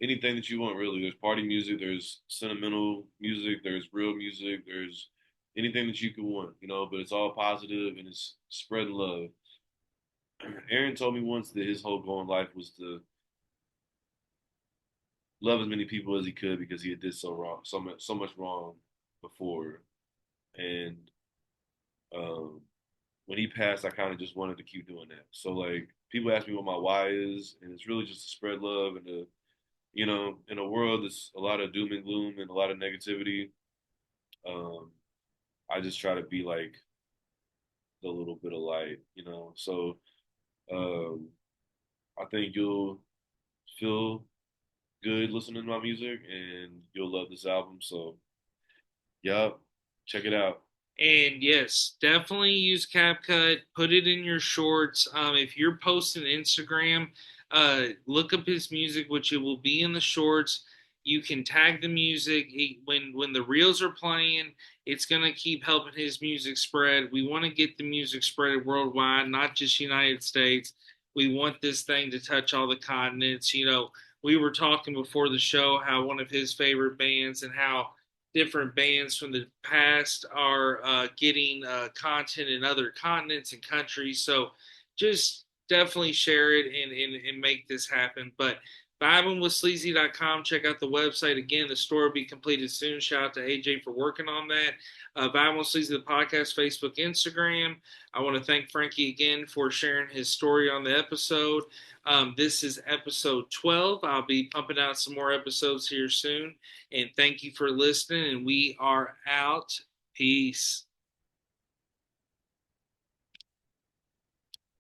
Anything that you want, really. There's party music, there's sentimental music, there's real music, there's anything that you could want, but it's all positive and it's spreading love. Aaron told me once that his whole goal in life was to love as many people as he could because he had did so wrong, so much wrong before. And um, when he passed, I kind of just wanted to keep doing that. So like people ask me what my why is, and it's really just to spread love and to, in a world that's a lot of doom and gloom and a lot of negativity. Um, I just try to be like the little bit of light. So um, I think you'll feel good listening to my music, and you'll love this album. So yeah, check it out. And yes, definitely use CapCut. Put it in your shorts. If you're posting Instagram, look up his music, which it will be in the shorts. You can tag the music when the reels are playing. It's gonna keep helping his music spread. We want to get the music spread worldwide, not just United States. We want this thing to touch all the continents. We were talking before the show how one of his favorite bands and how different bands from the past are getting content in other continents and countries. So just definitely share it and make this happen. But VibingWithSleazy.com. Check out the website. Again, the store will be completed soon. Shout out to AJ for working on that. Vibing with Sleazy, the podcast, Facebook, Instagram. I want to thank Frankie again for sharing his story on the episode. This is episode 12. I'll be pumping out some more episodes here soon. And thank you for listening. And we are out. Peace.